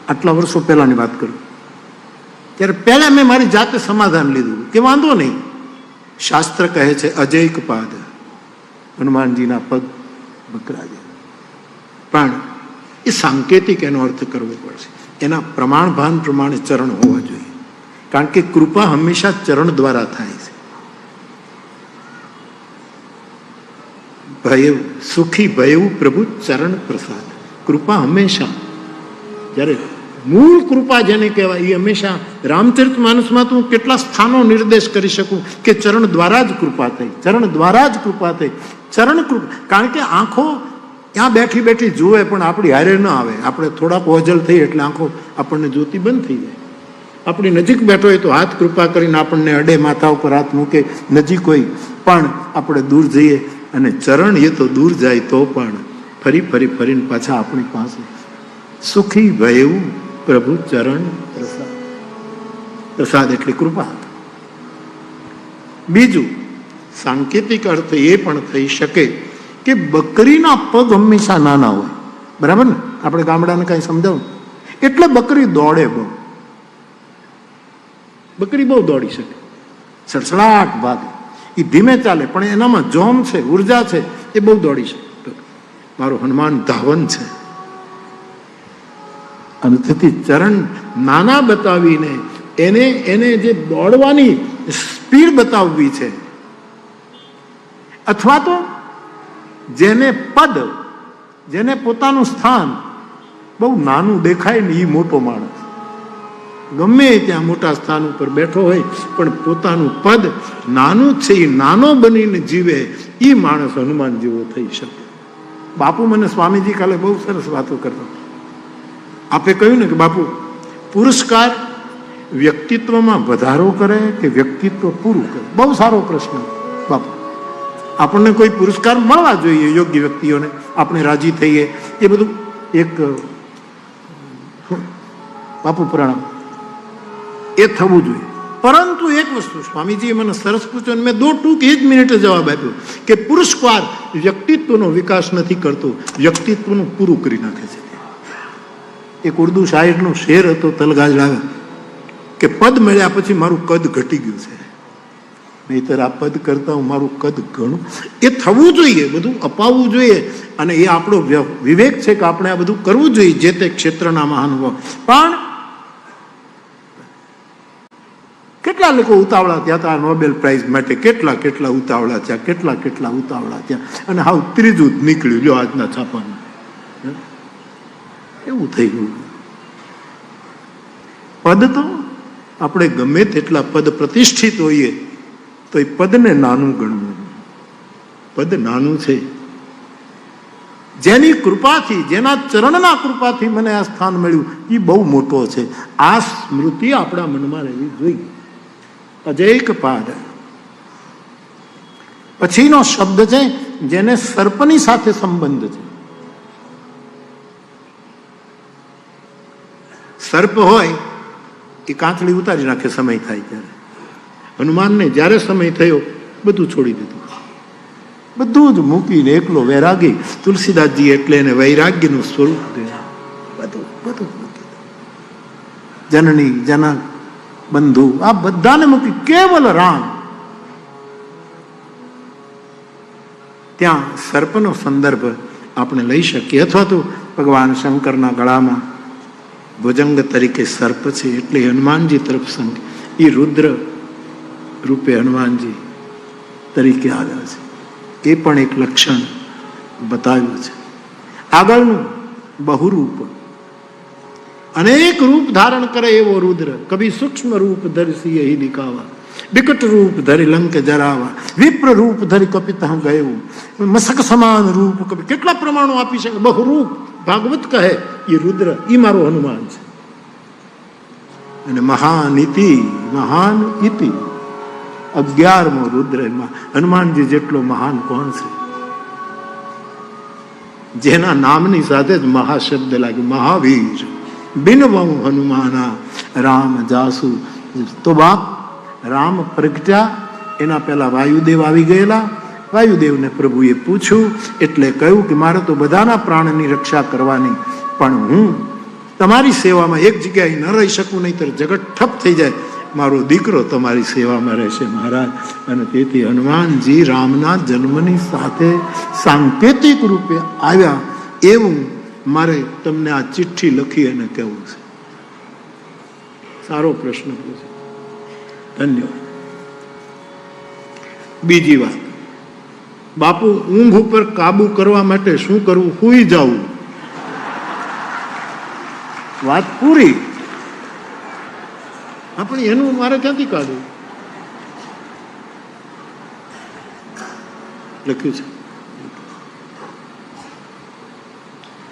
આટલા વર્ષો પહેલાની વાત કરું ત્યારે પહેલા મેં મારી જાતે સમાધાન લીધું કે વાંધો નહીં, શાસ્ત્ર કહે છે અજૈક પાદ, હનુમાનજીના પગ બકરા છે, પણ એ સાંકેતિક એનો અર્થ કરવો પડશે. એના પ્રમાણભાન પ્રમાણે ચરણ હોવા જોઈએ, કારણ કે કૃપા હંમેશા ચરણ દ્વારા થાય છે. ભય સુખી ભયવું પ્રભુ ચરણ પ્રસાદ. કૃપા હંમેશા, જ્યારે મૂળ કૃપા જેને કહેવાય એ હંમેશા રામચરિતમાનસમાં તો હું કેટલા સ્થાનો નિર્દેશ કરી શકું કે ચરણ દ્વારા જ કૃપા થઈ, ચરણ દ્વારા જ કૃપા થઈ, ચરણ કૃપા. કારણ કે આંખો ત્યાં બેઠી બેઠી જુએ પણ આપણી હારે ન આવે. આપણે થોડાક ઓજલ થઈ એટલે આંખો આપણને જોતી બંધ થઈ જાય. આપણી નજીક બેઠો હોય તો હાથ કૃપા કરીને આપણને અડે, માથા ઉપર હાથ મૂકે, નજીક હોય, પણ આપણે દૂર જઈએ અને ચરણ એ તો દૂર જાય તો પણ ફરીને પાછા આપણી પાસે. સુખી ભયવું પ્રભુ ચરણ પ્રસાદ. પ્રસાદ એટલે કૃપા. બીજું સાંકેતિક અર્થ એ પણ થઈ શકે કે બકરીના પગ હંમેશા નાના હોય, બરાબર ને? આપણે ગામડાને કઈ સમજાવું એટલે બકરી દોડે બહુ, બકરી બહુ દોડી શકે, સડસડાટ ભાગે, એ ધીમે ચાલે પણ એનામાં જોમ છે, ઉર્જા છે, એ બહુ દોડી શકે. મારો હનુમાન ધાવન છે, અને તેથી ચરણ નાના બતાવીને એને જે દોડવાની સ્પીડ બતાવવી છે, અથવા તો જેને પોતાનું સ્થાન બહુ નાનું દેખાય ને એ મોટો માણસ, ગમે ત્યાં મોટા સ્થાન ઉપર બેઠો હોય પણ પોતાનું પદ નાનું છે એ નાનો બનીને જીવે, એ માણસ હનુમાન જેવો થઈ શકે. બાપુ મને સ્વામીજી કાલે બહુ સરસ વાતો કરતા. આપે કહ્યું ને કે બાપુ પુરસ્કાર વ્યક્તિત્વમાં વધારો કરે કે વ્યક્તિત્વ પૂરું કરે? બહુ સારો પ્રશ્ન બાપુ. આપણને કોઈ પુરસ્કાર મળવા જોઈએ યોગ્ય વ્યક્તિઓને, આપણે રાજી થઈએ, એ બધું એક બાપુ પ્રણામ એ થવું જોઈએ. પરંતુ એક વસ્તુ સ્વામીજીએ મને સરસ પૂછ્યું, મેં 1 મિનિટે જવાબ આપ્યો કે પુરસ્કાર વ્યક્તિત્વનો વિકાસ નથી કરતો, વ્યક્તિત્વનું પૂરું કરી નાખે છે. એક ઉર્દુ શાયરનો શેર હતો તલગાજડા, કે પદ મળ્યા પછી મારું કદ ઘટી ગયું છે, નહીતર આ પદ કરતા મારું કદ ઘણું. એ થવું જોઈએ, બધું અપાવવું જોઈએ, અને એ આપણો વિવેક છે કે આપણે આ બધું કરવું જોઈએ જે તે ક્ષેત્રના મહાનુભાવ. પણ કેટલા લોકો ઉતાવળા થયા હતા નોબેલ પ્રાઇઝ માટે, કેટલા ઉતાવળા થયા, કેટલા ઉતાવળા થયા, અને હાવ ત્રીજું જ નીકળ્યું લ્યો આજના છાપામાં. એવું થઈ ગયું. પદ તો આપણે ગમે તેટલા પદ પ્રતિષ્ઠિત હોઈએ તો એ પદને નાનું ગણવું. પદ નાનું છે. જેની કૃપાથી, જેના ચરણના કૃપાથી મને આ સ્થાન મળ્યું એ બહુ મોટો છે. આ સ્મૃતિ આપણા મનમાં રહેવી જોઈએ. અજૈક પાદ. પછીનો શબ્દ છે જેને સર્પની સાથે સંબંધ છે. સર્પ હોય એ કાંચળી ઉતારી નાખે સમય થાય ત્યારે. હનુમાનને જ્યારે સમય થયો બધું છોડી દીધું, બધું જ મૂકીને એકલો વૈરાગી. તુલસીદાસજી એટલે એને વૈરાગ્યનું સ્વરૂપ દે, બધું મૂકી. જનની, જનક, બંધુ, આ બધાને મૂકી કેવલ રામ. ત્યાં સર્પનો સંદર્ભ આપણે લઈ શકીએ, અથવા તો ભગવાન શંકરના ગળામાં ભુજંગ તરીકે સર્પ છે એટલે હનુમાનજી તરફ સંકેત, એ રુદ્ર રૂપે હનુમાનજી તરીકે આવ્યા છે, એ પણ એક લક્ષણ બતાવ્યું છે. આગળનું બહુરૂપ, અનેક રૂપ ધારણ કરે એવો રુદ્ર, કભી સૂક્ષ્મ રૂપ ધરી યહી દિખાવા, વિકટ રૂપ ધરી લંક જરાવા, વિપ્ર રૂપ ધરી કપિત ગયું, મસક સમાન રૂપ, કભી કેટલા પ્રમાણો આપી શકે. બહુરૂપ ભાગવત કહે એ રુદ્ર, એ મારો હનુમાન છે. અને મહાન ઇતિ, મહાન ઇતિ 11મો રુદ્ર. હનુમાનજી જેટલો મહાન કોણ છે? જેના નામની સાથે જ મહાશબ્દ લાગે. મહાવીર બિનવઉ હનુમાના રામ જાસુ. તો બાપ રામ પ્રગટ્યા, એના પહેલા વાયુદેવ આવી ગયેલા. વાયુદેવને પ્રભુએ પૂછ્યું એટલે કહ્યું કે મારે તો બધાના પ્રાણની રક્ષા કરવાની, પણ હું તમારી સેવામાં એક જગ્યાએ ન રહી શકું, નહીંતર જગત ઠપ થઈ જાય. મારો દીકરો તમારી સેવામાં રહેશે મહારાજ. અને તેથી હનુમાનજી રામના જન્મની સાથે સાંકેતિક રૂપે આવ્યા, એવું મારે તમને આ ચિઠ્ઠી લખી અને કહેવું છે. સારો પ્રશ્ન પૂછ્યો, ધન્યવાદ. બીજી વાત, બાપુ ઊંઘ ઉપર કાબુ કરવા માટે શું કરવું? સૂઈ જવું. વાત પૂરી. આપણે એનું મારે ક્યાંથી કાઢવું? લખ્યું છે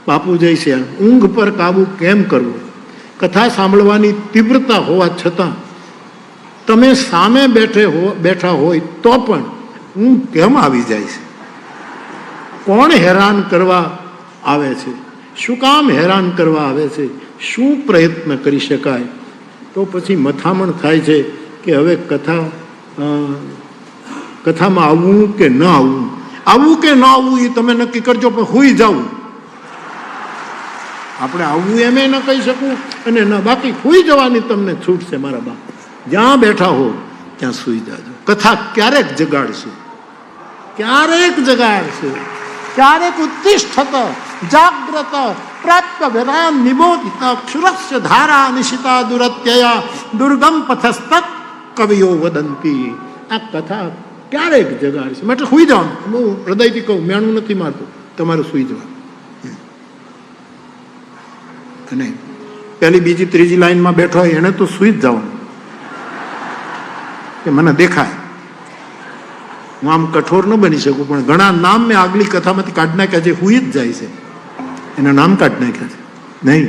બાપુ જય છે. ઊંઘ પર કાબુ કેમ કરવો? કથા સાંભળવાની તીવ્રતા હોવા છતાં તમે સામે બેઠા હોય તો પણ ઊંઘ કેમ આવી જાય છે? કોણ હેરાન કરવા આવે છે? શું કામ હેરાન કરવા આવે છે? શું પ્રયત્ન કરી શકાય? તો પછી મથામણ થાય છે કે હવે કથામાં આવવું કે ન આવવું. આવવું કે ન આવવું એ તમે નક્કી કરજો, પણ સૂઈ જવું. આપણે આવવું એમ ન કહી શકું અને ન, બાકી સૂઈ જવાની તમને છૂટ છે મારા બાપ. જ્યાં બેઠા હો ત્યાં સૂઈ જાજો. કથા ક્યારેક જગાડશે, ક્યારેક જગાડશે, ક્યારેક ઉત્તિષ્ઠત જાગ્રત પ્રાપ્ત વેદાન નિબોધિત ક્ષુરસ્ય ધારા નિશિતા દુરત્યયા દુર્ગમ પથસ્તત કવિઓ વદંતી. આ કથા ક્યારેક જગાડશે. માટે સૂઈ જવાનું. હું હૃદયથી કહું, મેણું નથી મારતું, તમારે સૂઈ જવાનું. અને પહેલી, બીજી, ત્રીજી લાઈનમાં બેઠો હોય એને તો સૂઈ જ જવાનું કે મને દેખાય. હું આમ કઠોર ન બની શકું, પણ ઘણા નામ મેં આગલી કથામાંથી કાઢી નાખ્યા છે, સૂઈ જ જાય છે, એના નામ કાઢી નાખ્યા છે. નહીં,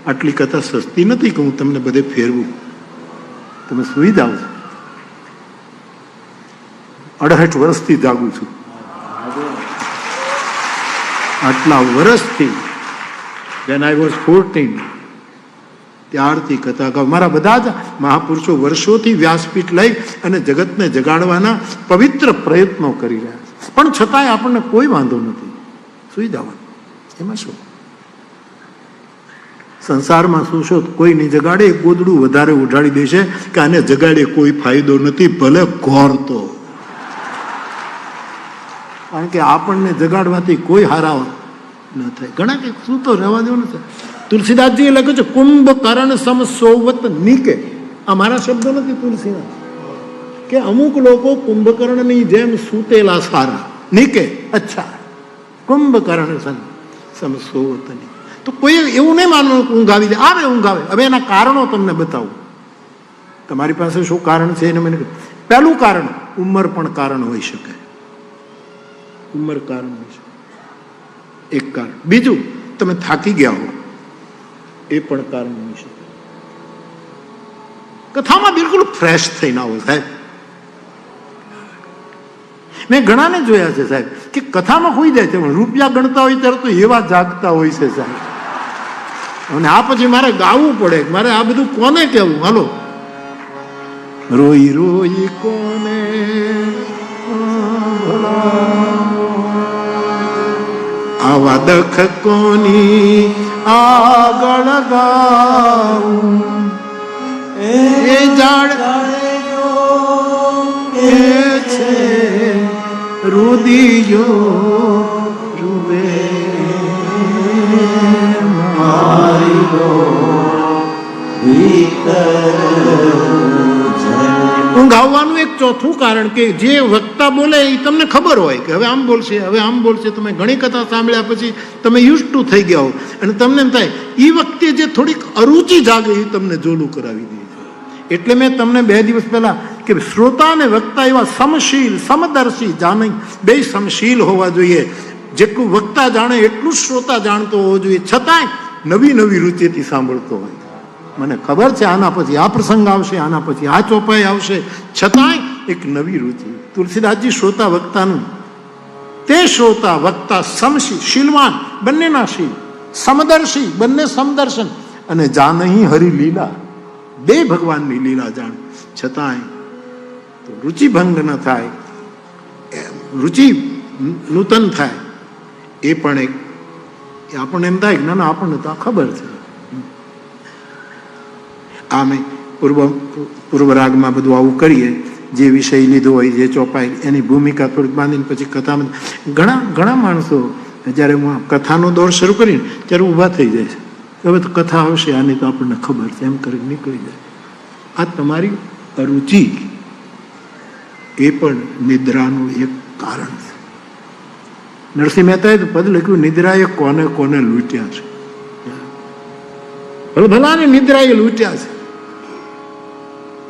આટલી કથા સસ્તી નથી કે હું તમને બધે ફેરવું. તમે સૂઈ જાઓ છો. 68 વર્ષથી જાગું છું. આટલા વર્ષથી, when I was 14, ત્યારથી કથા કહું. મારા બધા જ મહાપુરુષો વર્ષોથી વ્યાસપીઠ લઈ અને જગતને જગાડવાના પવિત્ર પ્રયત્નો કરી રહ્યા છે, પણ છતાંય આપણને કોઈ વાંધો નથી. સૂઈ જવાનું. એમાં શું? સંસારમાં શું શોધ? કોઈ નહીં જગાડે, ગોદડું વધારે ઉઢાડી દેશે કે આને જગાડે કોઈ ફાયદો નથી, ભલે ઘોર તો. કારણ કે આપણને જગાડવાથી કોઈ હારા ન થાય. ઘણા કે શું તો રહેવા દેવું નથી. તુલસીદાસજીએ લખ્યું છે કુંભકર્ણ સમ સોવત નીકે. આ મારા શબ્દો નથી તુલસીના, કે અમુક લોકો કુંભકર્ણની જેમ સૂતેલા સારા. નીકે, અચ્છા, કુંભકર્ણ સમ સોવત નીકે. તો કોઈ એવું નહીં માનવું ઊંઘ આવી જાય. આવે ઊંઘ આવે. હવે એના કારણો તમને બતાવું. તમારી પાસે શું કારણ છે એને મને. પહેલું કારણ, ઉંમર પણ કારણ હોઈ શકે. ઉંમર કારણ હોય છે, એક કારણ. બીજું, તમે થાકી ગયા હો, એ પણ કારણ હોય છે. કથામાં બિલકુલ ફ્રેશ થઈને આવો સાહેબ. મેં ઘણાને જોયા છે સાહેબ કે કથામાં હોઈ જાય છે, પણ રૂપિયા ગણતા હોય ત્યારે તો એવા જાગતા હોય છે સાહેબ. અને આ પછી મારે ગાવું પડે, મારે આ બધું કોને કહેવું? હાલો. રોઈ રોઈ કોને આવા દખ કોની આગળ ગાવું, એ જાળ એ છે રુદિયો રૂવે ઊંઘ આવવાનું એક ચોથું કારણ કે જે વક્તા બોલે એ તમને ખબર હોય કે હવે આમ બોલશે, હવે આમ બોલશે. તમે ઘણી કથા સાંભળ્યા પછી તમે યુઝ ટુ થઈ ગયા હો અને તમને એમ થાય એ વખતે જે થોડીક અરુચિ જાગે એ તમને જોલું કરાવી દે છે. એટલે મેં તમને 2 દિવસ પહેલા કે શ્રોતા અને વક્તા એવા સમશીલ સમદર્શી જાણે, બે સમશીલ હોવા જોઈએ. જેટલું વક્તા જાણે એટલું શ્રોતા જાણતો હોવો જોઈએ, છતાંય નવી નવી રૂચિથી સાંભળતો હોય. મને ખબર છે આના પછી આ પ્રસંગ આવશે, આના પછી આ ચોપાઈ આવશે, છતાંય એક નવી રૂચિ. તુલસીદાસજી શ્રોતા વક્તાનું, તે શ્રોતા વક્તા સમશીલ, શીલવાન બંનેના શીલ, સમદર્શી બંને સમદર્શન, અને જાનહી હરિ લીલા, બે ભગવાનની લીલા જાણ. છતાંય તો રુચિ ભંગ ન થાય, રુચિ નૂતન થાય. એ પણ એક આપણને એમ થાય ના ના આપણને તો આ ખબર છે. આમે પૂર્વ રાગમાં બધું આવું કરીએ, જે વિષય લીધો હોય, જે ચોપાઈ, એની ભૂમિકા થોડીક બાંધીને પછી કથામાં ઘણા માણસો જ્યારે હું કથાનો દોર શરૂ કરીને ત્યારે ઊભા થઈ જાય છે. હવે તો કથા આવશે, આની તો આપણને ખબર છે, એમ કરીને નીકળી જાય. આ તમારી અરુચિ એ પણ નિદ્રાનું એક કારણ છે. નરસિંહ મહેતાએ તો પદ લખ્યું, નિદ્રાએ કોને કોને લૂંટ્યા છે. ભલાને નિદ્રાએ લૂંટ્યા છે.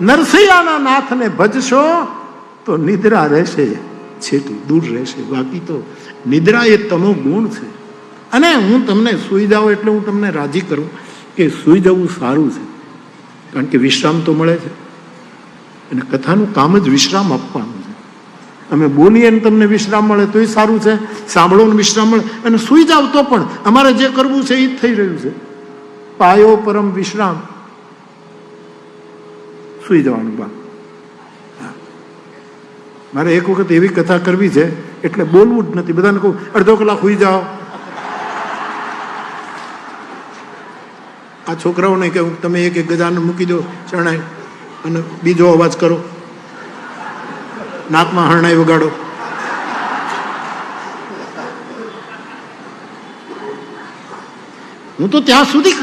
નરસૈયાના નાથને ભજશો તો નિદ્રા રહેશે, છેટું દૂર રહેશે. બાકી તો નિદ્રા એ તમો ગુણ છે. અને હું તમને સૂઈ જાઓ એટલે હું તમને રાજી કરું કે સૂઈ જવું સારું છે, કારણ કે વિશ્રામ તો મળે છે. અને કથાનું કામ જ વિશ્રામ આપવાનું છે. અમે બોલીએ ને તમને વિશ્રામ મળે તો એ સારું છે, સાંભળો ને વિશ્રામ મળે, અને સૂઈ જાવ તો પણ અમારે જે કરવું છે એ જ થઈ રહ્યું છે. પાયો પરમ વિશ્રામ, સૂઈ જવાનું. બા મારે એક વખત એવી કથા કરવી છે એટલે બોલવું જ નથી. બધાને કહું અડધો કલાક સૂઈ જાઓ. આ છોકરાઓને કહું તમે એક ગજાનન મૂકી દો શરણાઈ, અને બીજો અવાજ કરો, નાકમાં હરણાઈ વગાડો. હું તો ત્યાં સુધી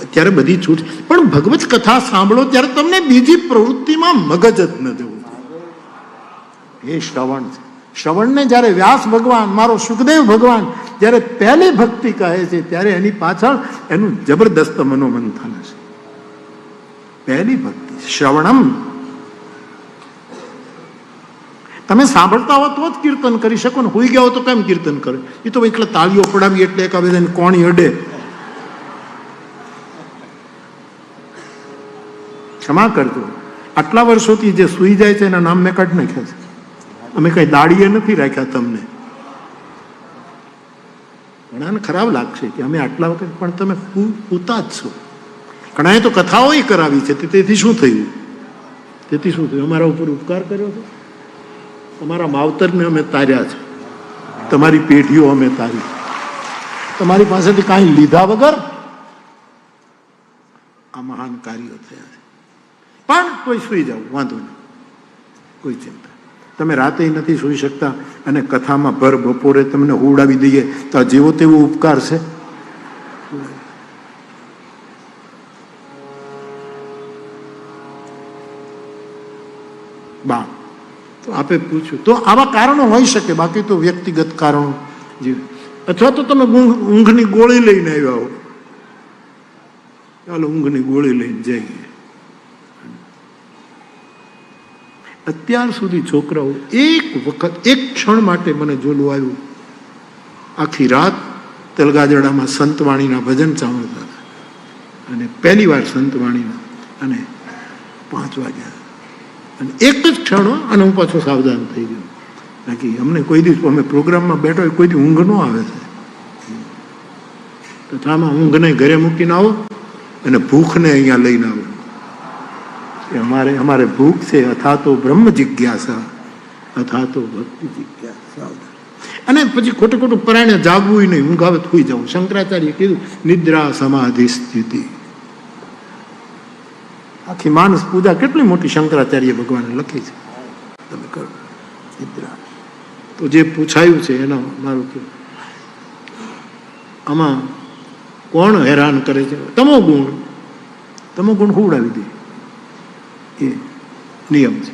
અત્યારે બધી છૂટ, પણ ભગવત કથા સાંભળો ત્યારે તમને બીજી પ્રવૃત્તિમાં મગજ જ ન જવું. એ શ્રવણ છે. શ્રવણને જ્યારે વ્યાસ ભગવાન, મારો સુખદેવ ભગવાન જ્યારે પહેલી ભક્તિ કહે છે ત્યારે એની પાછળ એનું જબરદસ્ત મનોમંથન છે. પહેલી ભક્તિ શ્રવણમ. તમે સાંભળતા હો તો જ કીર્તન કરી શકો ને. હોઈ ગયા હો તો કેમ કીર્તન કરે? એ તો એટલે તાળીઓ પડાવી એટલે એક બધાને કોણી અડે. ક્ષમા કરજો, આટલા વર્ષોથી જે સૂઈ જાય છે એના નામ મેં કાઢી નાખ્યા છે. અમે કઈ દાડીએ નથી રાખ્યા તમને. ઘણાને ખરાબ લાગશે કે અમે આટલા વખત, પણ તમે પૂતા જ છો. ઘણાએ તો કથાઓ કરાવી છે, તેથી શું થયું? તેથી શું થયું? અમારા ઉપર ઉપકાર કર્યો છે. તમારા માવતરને અમે તાર્યા છે, તમારી પેઢીઓ અમે તારી, તમારી પાસેથી કાંઈ લીધા વગર આ મહાન કાર્યો થયા છે. પણ કોઈ સૂઈ જાવ, વાંધો નહીં, કોઈ ચિંતા. તમે રાતે નથી સૂઈ શકતા અને કથામાં ભર બપોરે તમને હુવડાવી દઈએ તો આ જેવો તેવો ઉપકાર છે? બા તો આપે પૂછ્યું તો આવા કારણો હોઈ શકે, બાકી તો વ્યક્તિગત કારણો જે, અથવા તો તમે ઊંઘની ગોળી લઈને આવ્યા હો, ચાલો ઊંઘની ગોળી લઈને જઈએ. અત્યાર સુધી છોકરાઓ એક વખત એક ક્ષણ માટે મને જોલું આવ્યું, આખી રાત તલગાજડામાં સંતવાણીના ભજન સાંભળતા હતા, અને પહેલી વાર સંતવાણીના, અને 5 વાગ્યા, અને એક જ ક્ષણ, અને હું પાછો સાવધાન થઈ ગયો. બાકી અમને કોઈ દિવસ, અમે પ્રોગ્રામમાં બેઠો હોય કોઈ દિવસ ઊંઘ ન આવે છે. તથામાં ઊંઘને ઘરે મૂકીને આવો અને ભૂખને અહીંયા લઈને આવો. અમારે ભૂખ છે, અથા તો બ્રહ્મ જિજ્ઞાસા, અથા તો ભક્તિ જિજ્ઞાસા. અને પછી ખોટું ખોટું પરાયણે જાગવું નહીં, ઊંઘ આવે થોઈ જવું. શંકરાચાર્ય કીધું નિદ્રા સમાધિ સ્થિતિ. આ આખી માનસ પૂજા કેટલી મોટી શંકરાચાર્ય ભગવાને લખી છે, તમે કરો નિદ્રા. તો જે પૂછાયું છે એનો મારું કે આમાં કોણ હેરાન કરે છે? તમો ગુણ હુવડાવી દે એ નિયમ છે.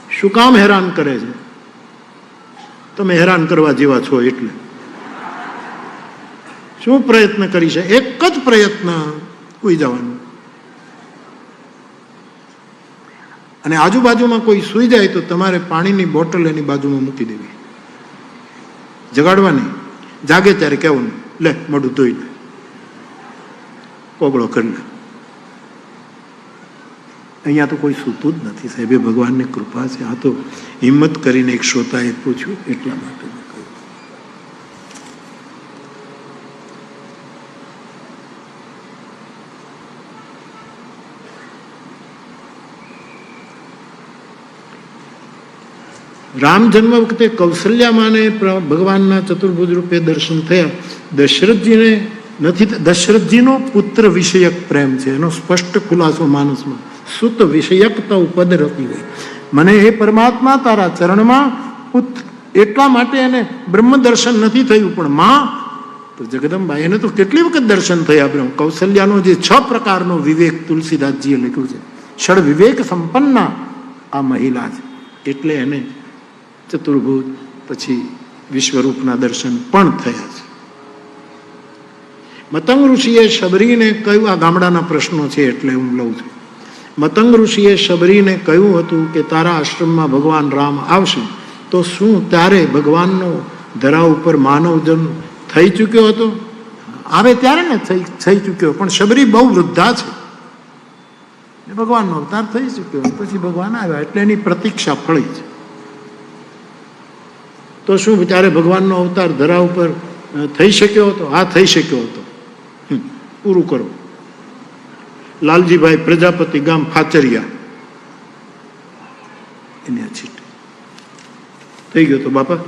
શું કામ હેરાન કરે છે? તમે હેરાન કરવા જેવા છો એટલે. શું પ્રયત્ન કરી છે? એક જ પ્રયત્ન, સુઈ જવાનું. અને આજુબાજુમાં કોઈ સુઈ જાય તો તમારે પાણીની બોટલ એની બાજુમાં મૂકી દેવી, જગાડવાની. જાગે ત્યારે કહેવાનું, લે મોઢું ધોઈ લે, કોગળો કરી લે. અહીંયા તો કોઈ સૂતું જ નથી સાહેબ, એ ભગવાનની કૃપા છે. આ તો હિંમત કરીને એક શ્રોતાએ પૂછ્યું એટલા માટે મેં કહ્યું. રામ જન્મ વખતે કૌશલ્યામાને ભગવાનના ચતુર્ભુજ રૂપે દર્શન થયા. દશરથજીને નથી, દશરથજીનો પુત્ર વિષયક પ્રેમ છે, એનો સ્પષ્ટ ખુલાસો માનસમાં. સુત વિષયકતા ઉપદ રતી હોય, મને એ પરમાત્મા તારા ચરણમાં પુત્ર, એટલા માટે એને બ્રહ્મ દર્શન નથી થયું. પણ માં તો જગદંબા, એને તો કેટલી વખત દર્શન થયા બ્રહ્મ. કૌશલ્યાનો જે 6 પ્રકારનો વિવેક તુલસીદાસજીએ લખ્યું છે, ષડ વિવેક સંપન્ના આ મહિલા છે, એટલે એને ચતુર્ભુજ પછી વિશ્વરૂપના દર્શન પણ થયા છે. મતંગ ઋષિએ શબરીને કહ્યું, આ ગામડાના પ્રશ્નો છે એટલે હું લઉં છું. મતંગ ઋષિએ શબરીને કહ્યું હતું કે તારા આશ્રમમાં ભગવાન રામ આવશે, તો શું ત્યારે ભગવાનનો ધરા ઉપર માનવ જન્મ થઈ ચૂક્યો હતો? આવે ત્યારે ને થઈ ચૂક્યો, પણ શબરી બહુ વૃદ્ધા છે, ભગવાનનો અવતાર થઈ ચૂક્યો, પછી ભગવાન આવ્યા એટલે એની પ્રતીક્ષા ફળી છે. તો શું ત્યારે ભગવાનનો અવતાર ધરા ઉપર થઈ શક્યો હતો? હા, થઈ શક્યો હતો. પૂરું કરો. લાલજીભાઈ પ્રજાપતિ, ગામ ફાચરિયા, એની આ છીટ થઈ ગયો હતો બાપા.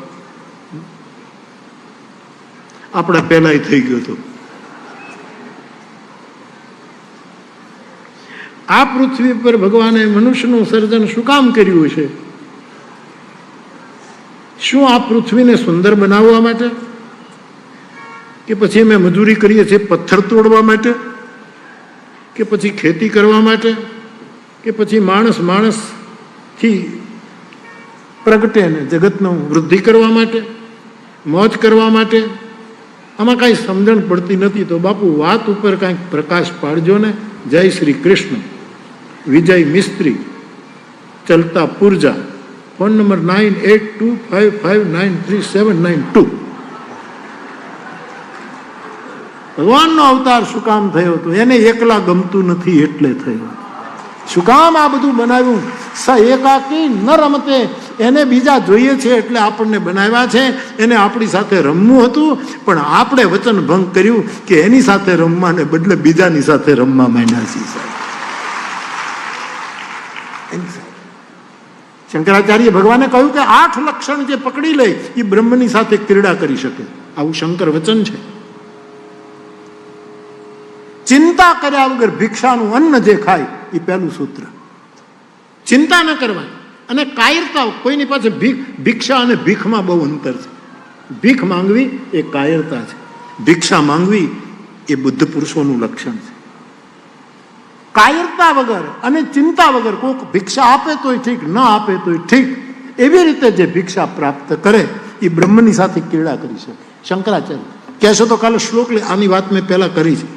આપણા પહેલા થઈ ગયો હતો. આ પૃથ્વી પર ભગવાને મનુષ્યનું સર્જન શું કામ કર્યું છે? શું આ પૃથ્વીને સુંદર બનાવવા માટે, કે પછી અમે મજૂરી કરીએ છીએ પથ્થર તોડવા માટે, કે પછી ખેતી કરવા માટે, કે પછી માણસથી પ્રગટે ને જગતનું વૃદ્ધિ કરવા માટે, મોજ કરવા માટે? આમાં કાંઈ સમજણ પડતી નથી. તો બાપુ વાત ઉપર કાંઈક પ્રકાશ પાડજો ને. જય શ્રી કૃષ્ણ. વિજય મિસ્ત્રી, ચલતા પુરજા, ફોન નંબર 9825593792. ભગવાનનો અવતાર શું કામ થયો હતો? એને એકલા ગમતું નથી એટલે થયો. શું કામ આ બધું બનાવ્યું? સ એકાકી ન રમતે, એને બીજા જોઈએ છે એટલે આપણને બનાવ્યા છે. એને આપણી સાથે રમવું હતું, પણ આપણે વચન ભંગ કર્યું કે એની સાથે રમવાને બદલે બીજાની સાથે રમવા માંડ્યા છીએ. શંકરાચાર્ય ભગવાને કહ્યું કે 8 લક્ષણ જે પકડી લે એ બ્રહ્મની સાથે ક્રીડા કરી શકે. આવું શંકર વચન છે. ચિંતા કર્યા વગર ભિક્ષાનું અન્ન જે ખાય એ પહેલું સૂત્ર. ચિંતા ન કરવાની. અને કાયરતા, કોઈની પાસે ભિક્ષા અને ભીખમાં બહુ અંતર છે. ભીખ માંગવી એ કાયરતા છે, ભિક્ષા માંગવી એ બુદ્ધ પુરુષોનું લક્ષણ છે. કાયરતા વગર અને ચિંતા વગર કોઈક ભિક્ષા આપે તોય ઠીક, ન આપે તોય ઠીક, એવી રીતે જે ભિક્ષા પ્રાપ્ત કરે એ બ્રહ્મની સાથે ક્રીડા કરી શકે. શંકરાચાર્ય કહેશો તો કાલે શ્લોક લે, આની વાત મેં પહેલા કરી છે.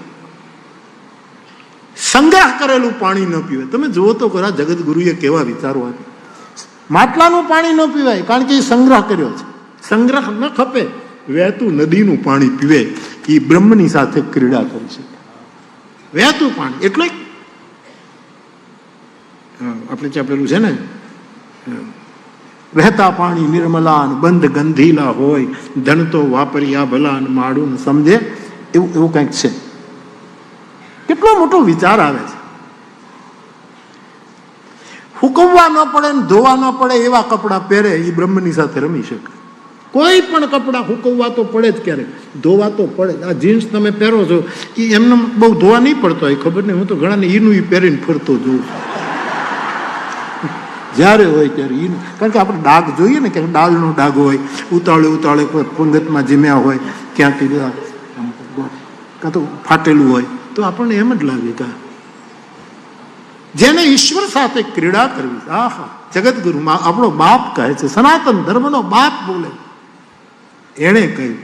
સંગ્રહ કરેલું પાણી ન પીવે. તમે જુઓ તો ખરા જગતગુરુએ કેવા વિચારો આપ્યા. માટલાનું પાણી ન પીવાય કારણ કે એ સંગ્રહ કર્યો છે. સંગ્રહ ન ખપે, વહેતું નદીનું પાણી પીવે એ બ્રહ્મની સાથે ક્રીડા કરી શકે. વહેતું પાણી એટલે આપણે ત્યાં પેલું છે ને, વહેતા પાણી નિર્મલાન, બંધ ગંધીલા હોય, ધન તો વાપર્યા ભલાન, માડું સમજે, એવું કંઈક છે. કેટલો મોટો વિચાર આવે છે. હુકવવા ન પડે ને ધોવા ન પડે એવા કપડાં પહેરે એ બ્રહ્મની સાથે રમી શકે. કોઈ પણ કપડાં સૂકવવા તો પડે જ, ક્યારેક ધોવા તો પડે જ. આ જીન્સ તમે પહેરો છો એ એમને બહુ ધોવા નહીં પડતો હોય, ખબર નહીં. હું તો ઘણાને ઈનું પહેરીને ફરતો જોઉં જ્યારે હોય ત્યારે ઈનું. કારણ કે આપણે ડાઘ જોઈએ ને, ક્યાંક ડાળનો ડાઘ હોય, ઉતાળે ઉતાળે કોઈ પંગતમાં જીમ્યા હોય, ક્યાંક કાં તો ફાટેલું હોય, તો આપણને એમ જ લાગે કે જેને ઈશ્વર સાથે ક્રીડા કરવી. આહા, જગતગુરુમાં આપણો બાપ કહે છે, સનાતન ધર્મનો બાપ બોલે, એણે કહ્યું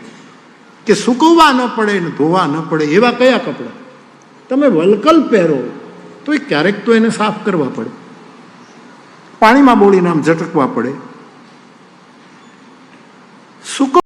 કે સૂકવવા ન પડે ને ધોવા ન પડે એવા કયા કપડા? તમે વલકલ પહેરો તો ક્યારેક તો એને સાફ કરવા પડે, પાણીમાં બોળીને આમ ઝટકવા પડે.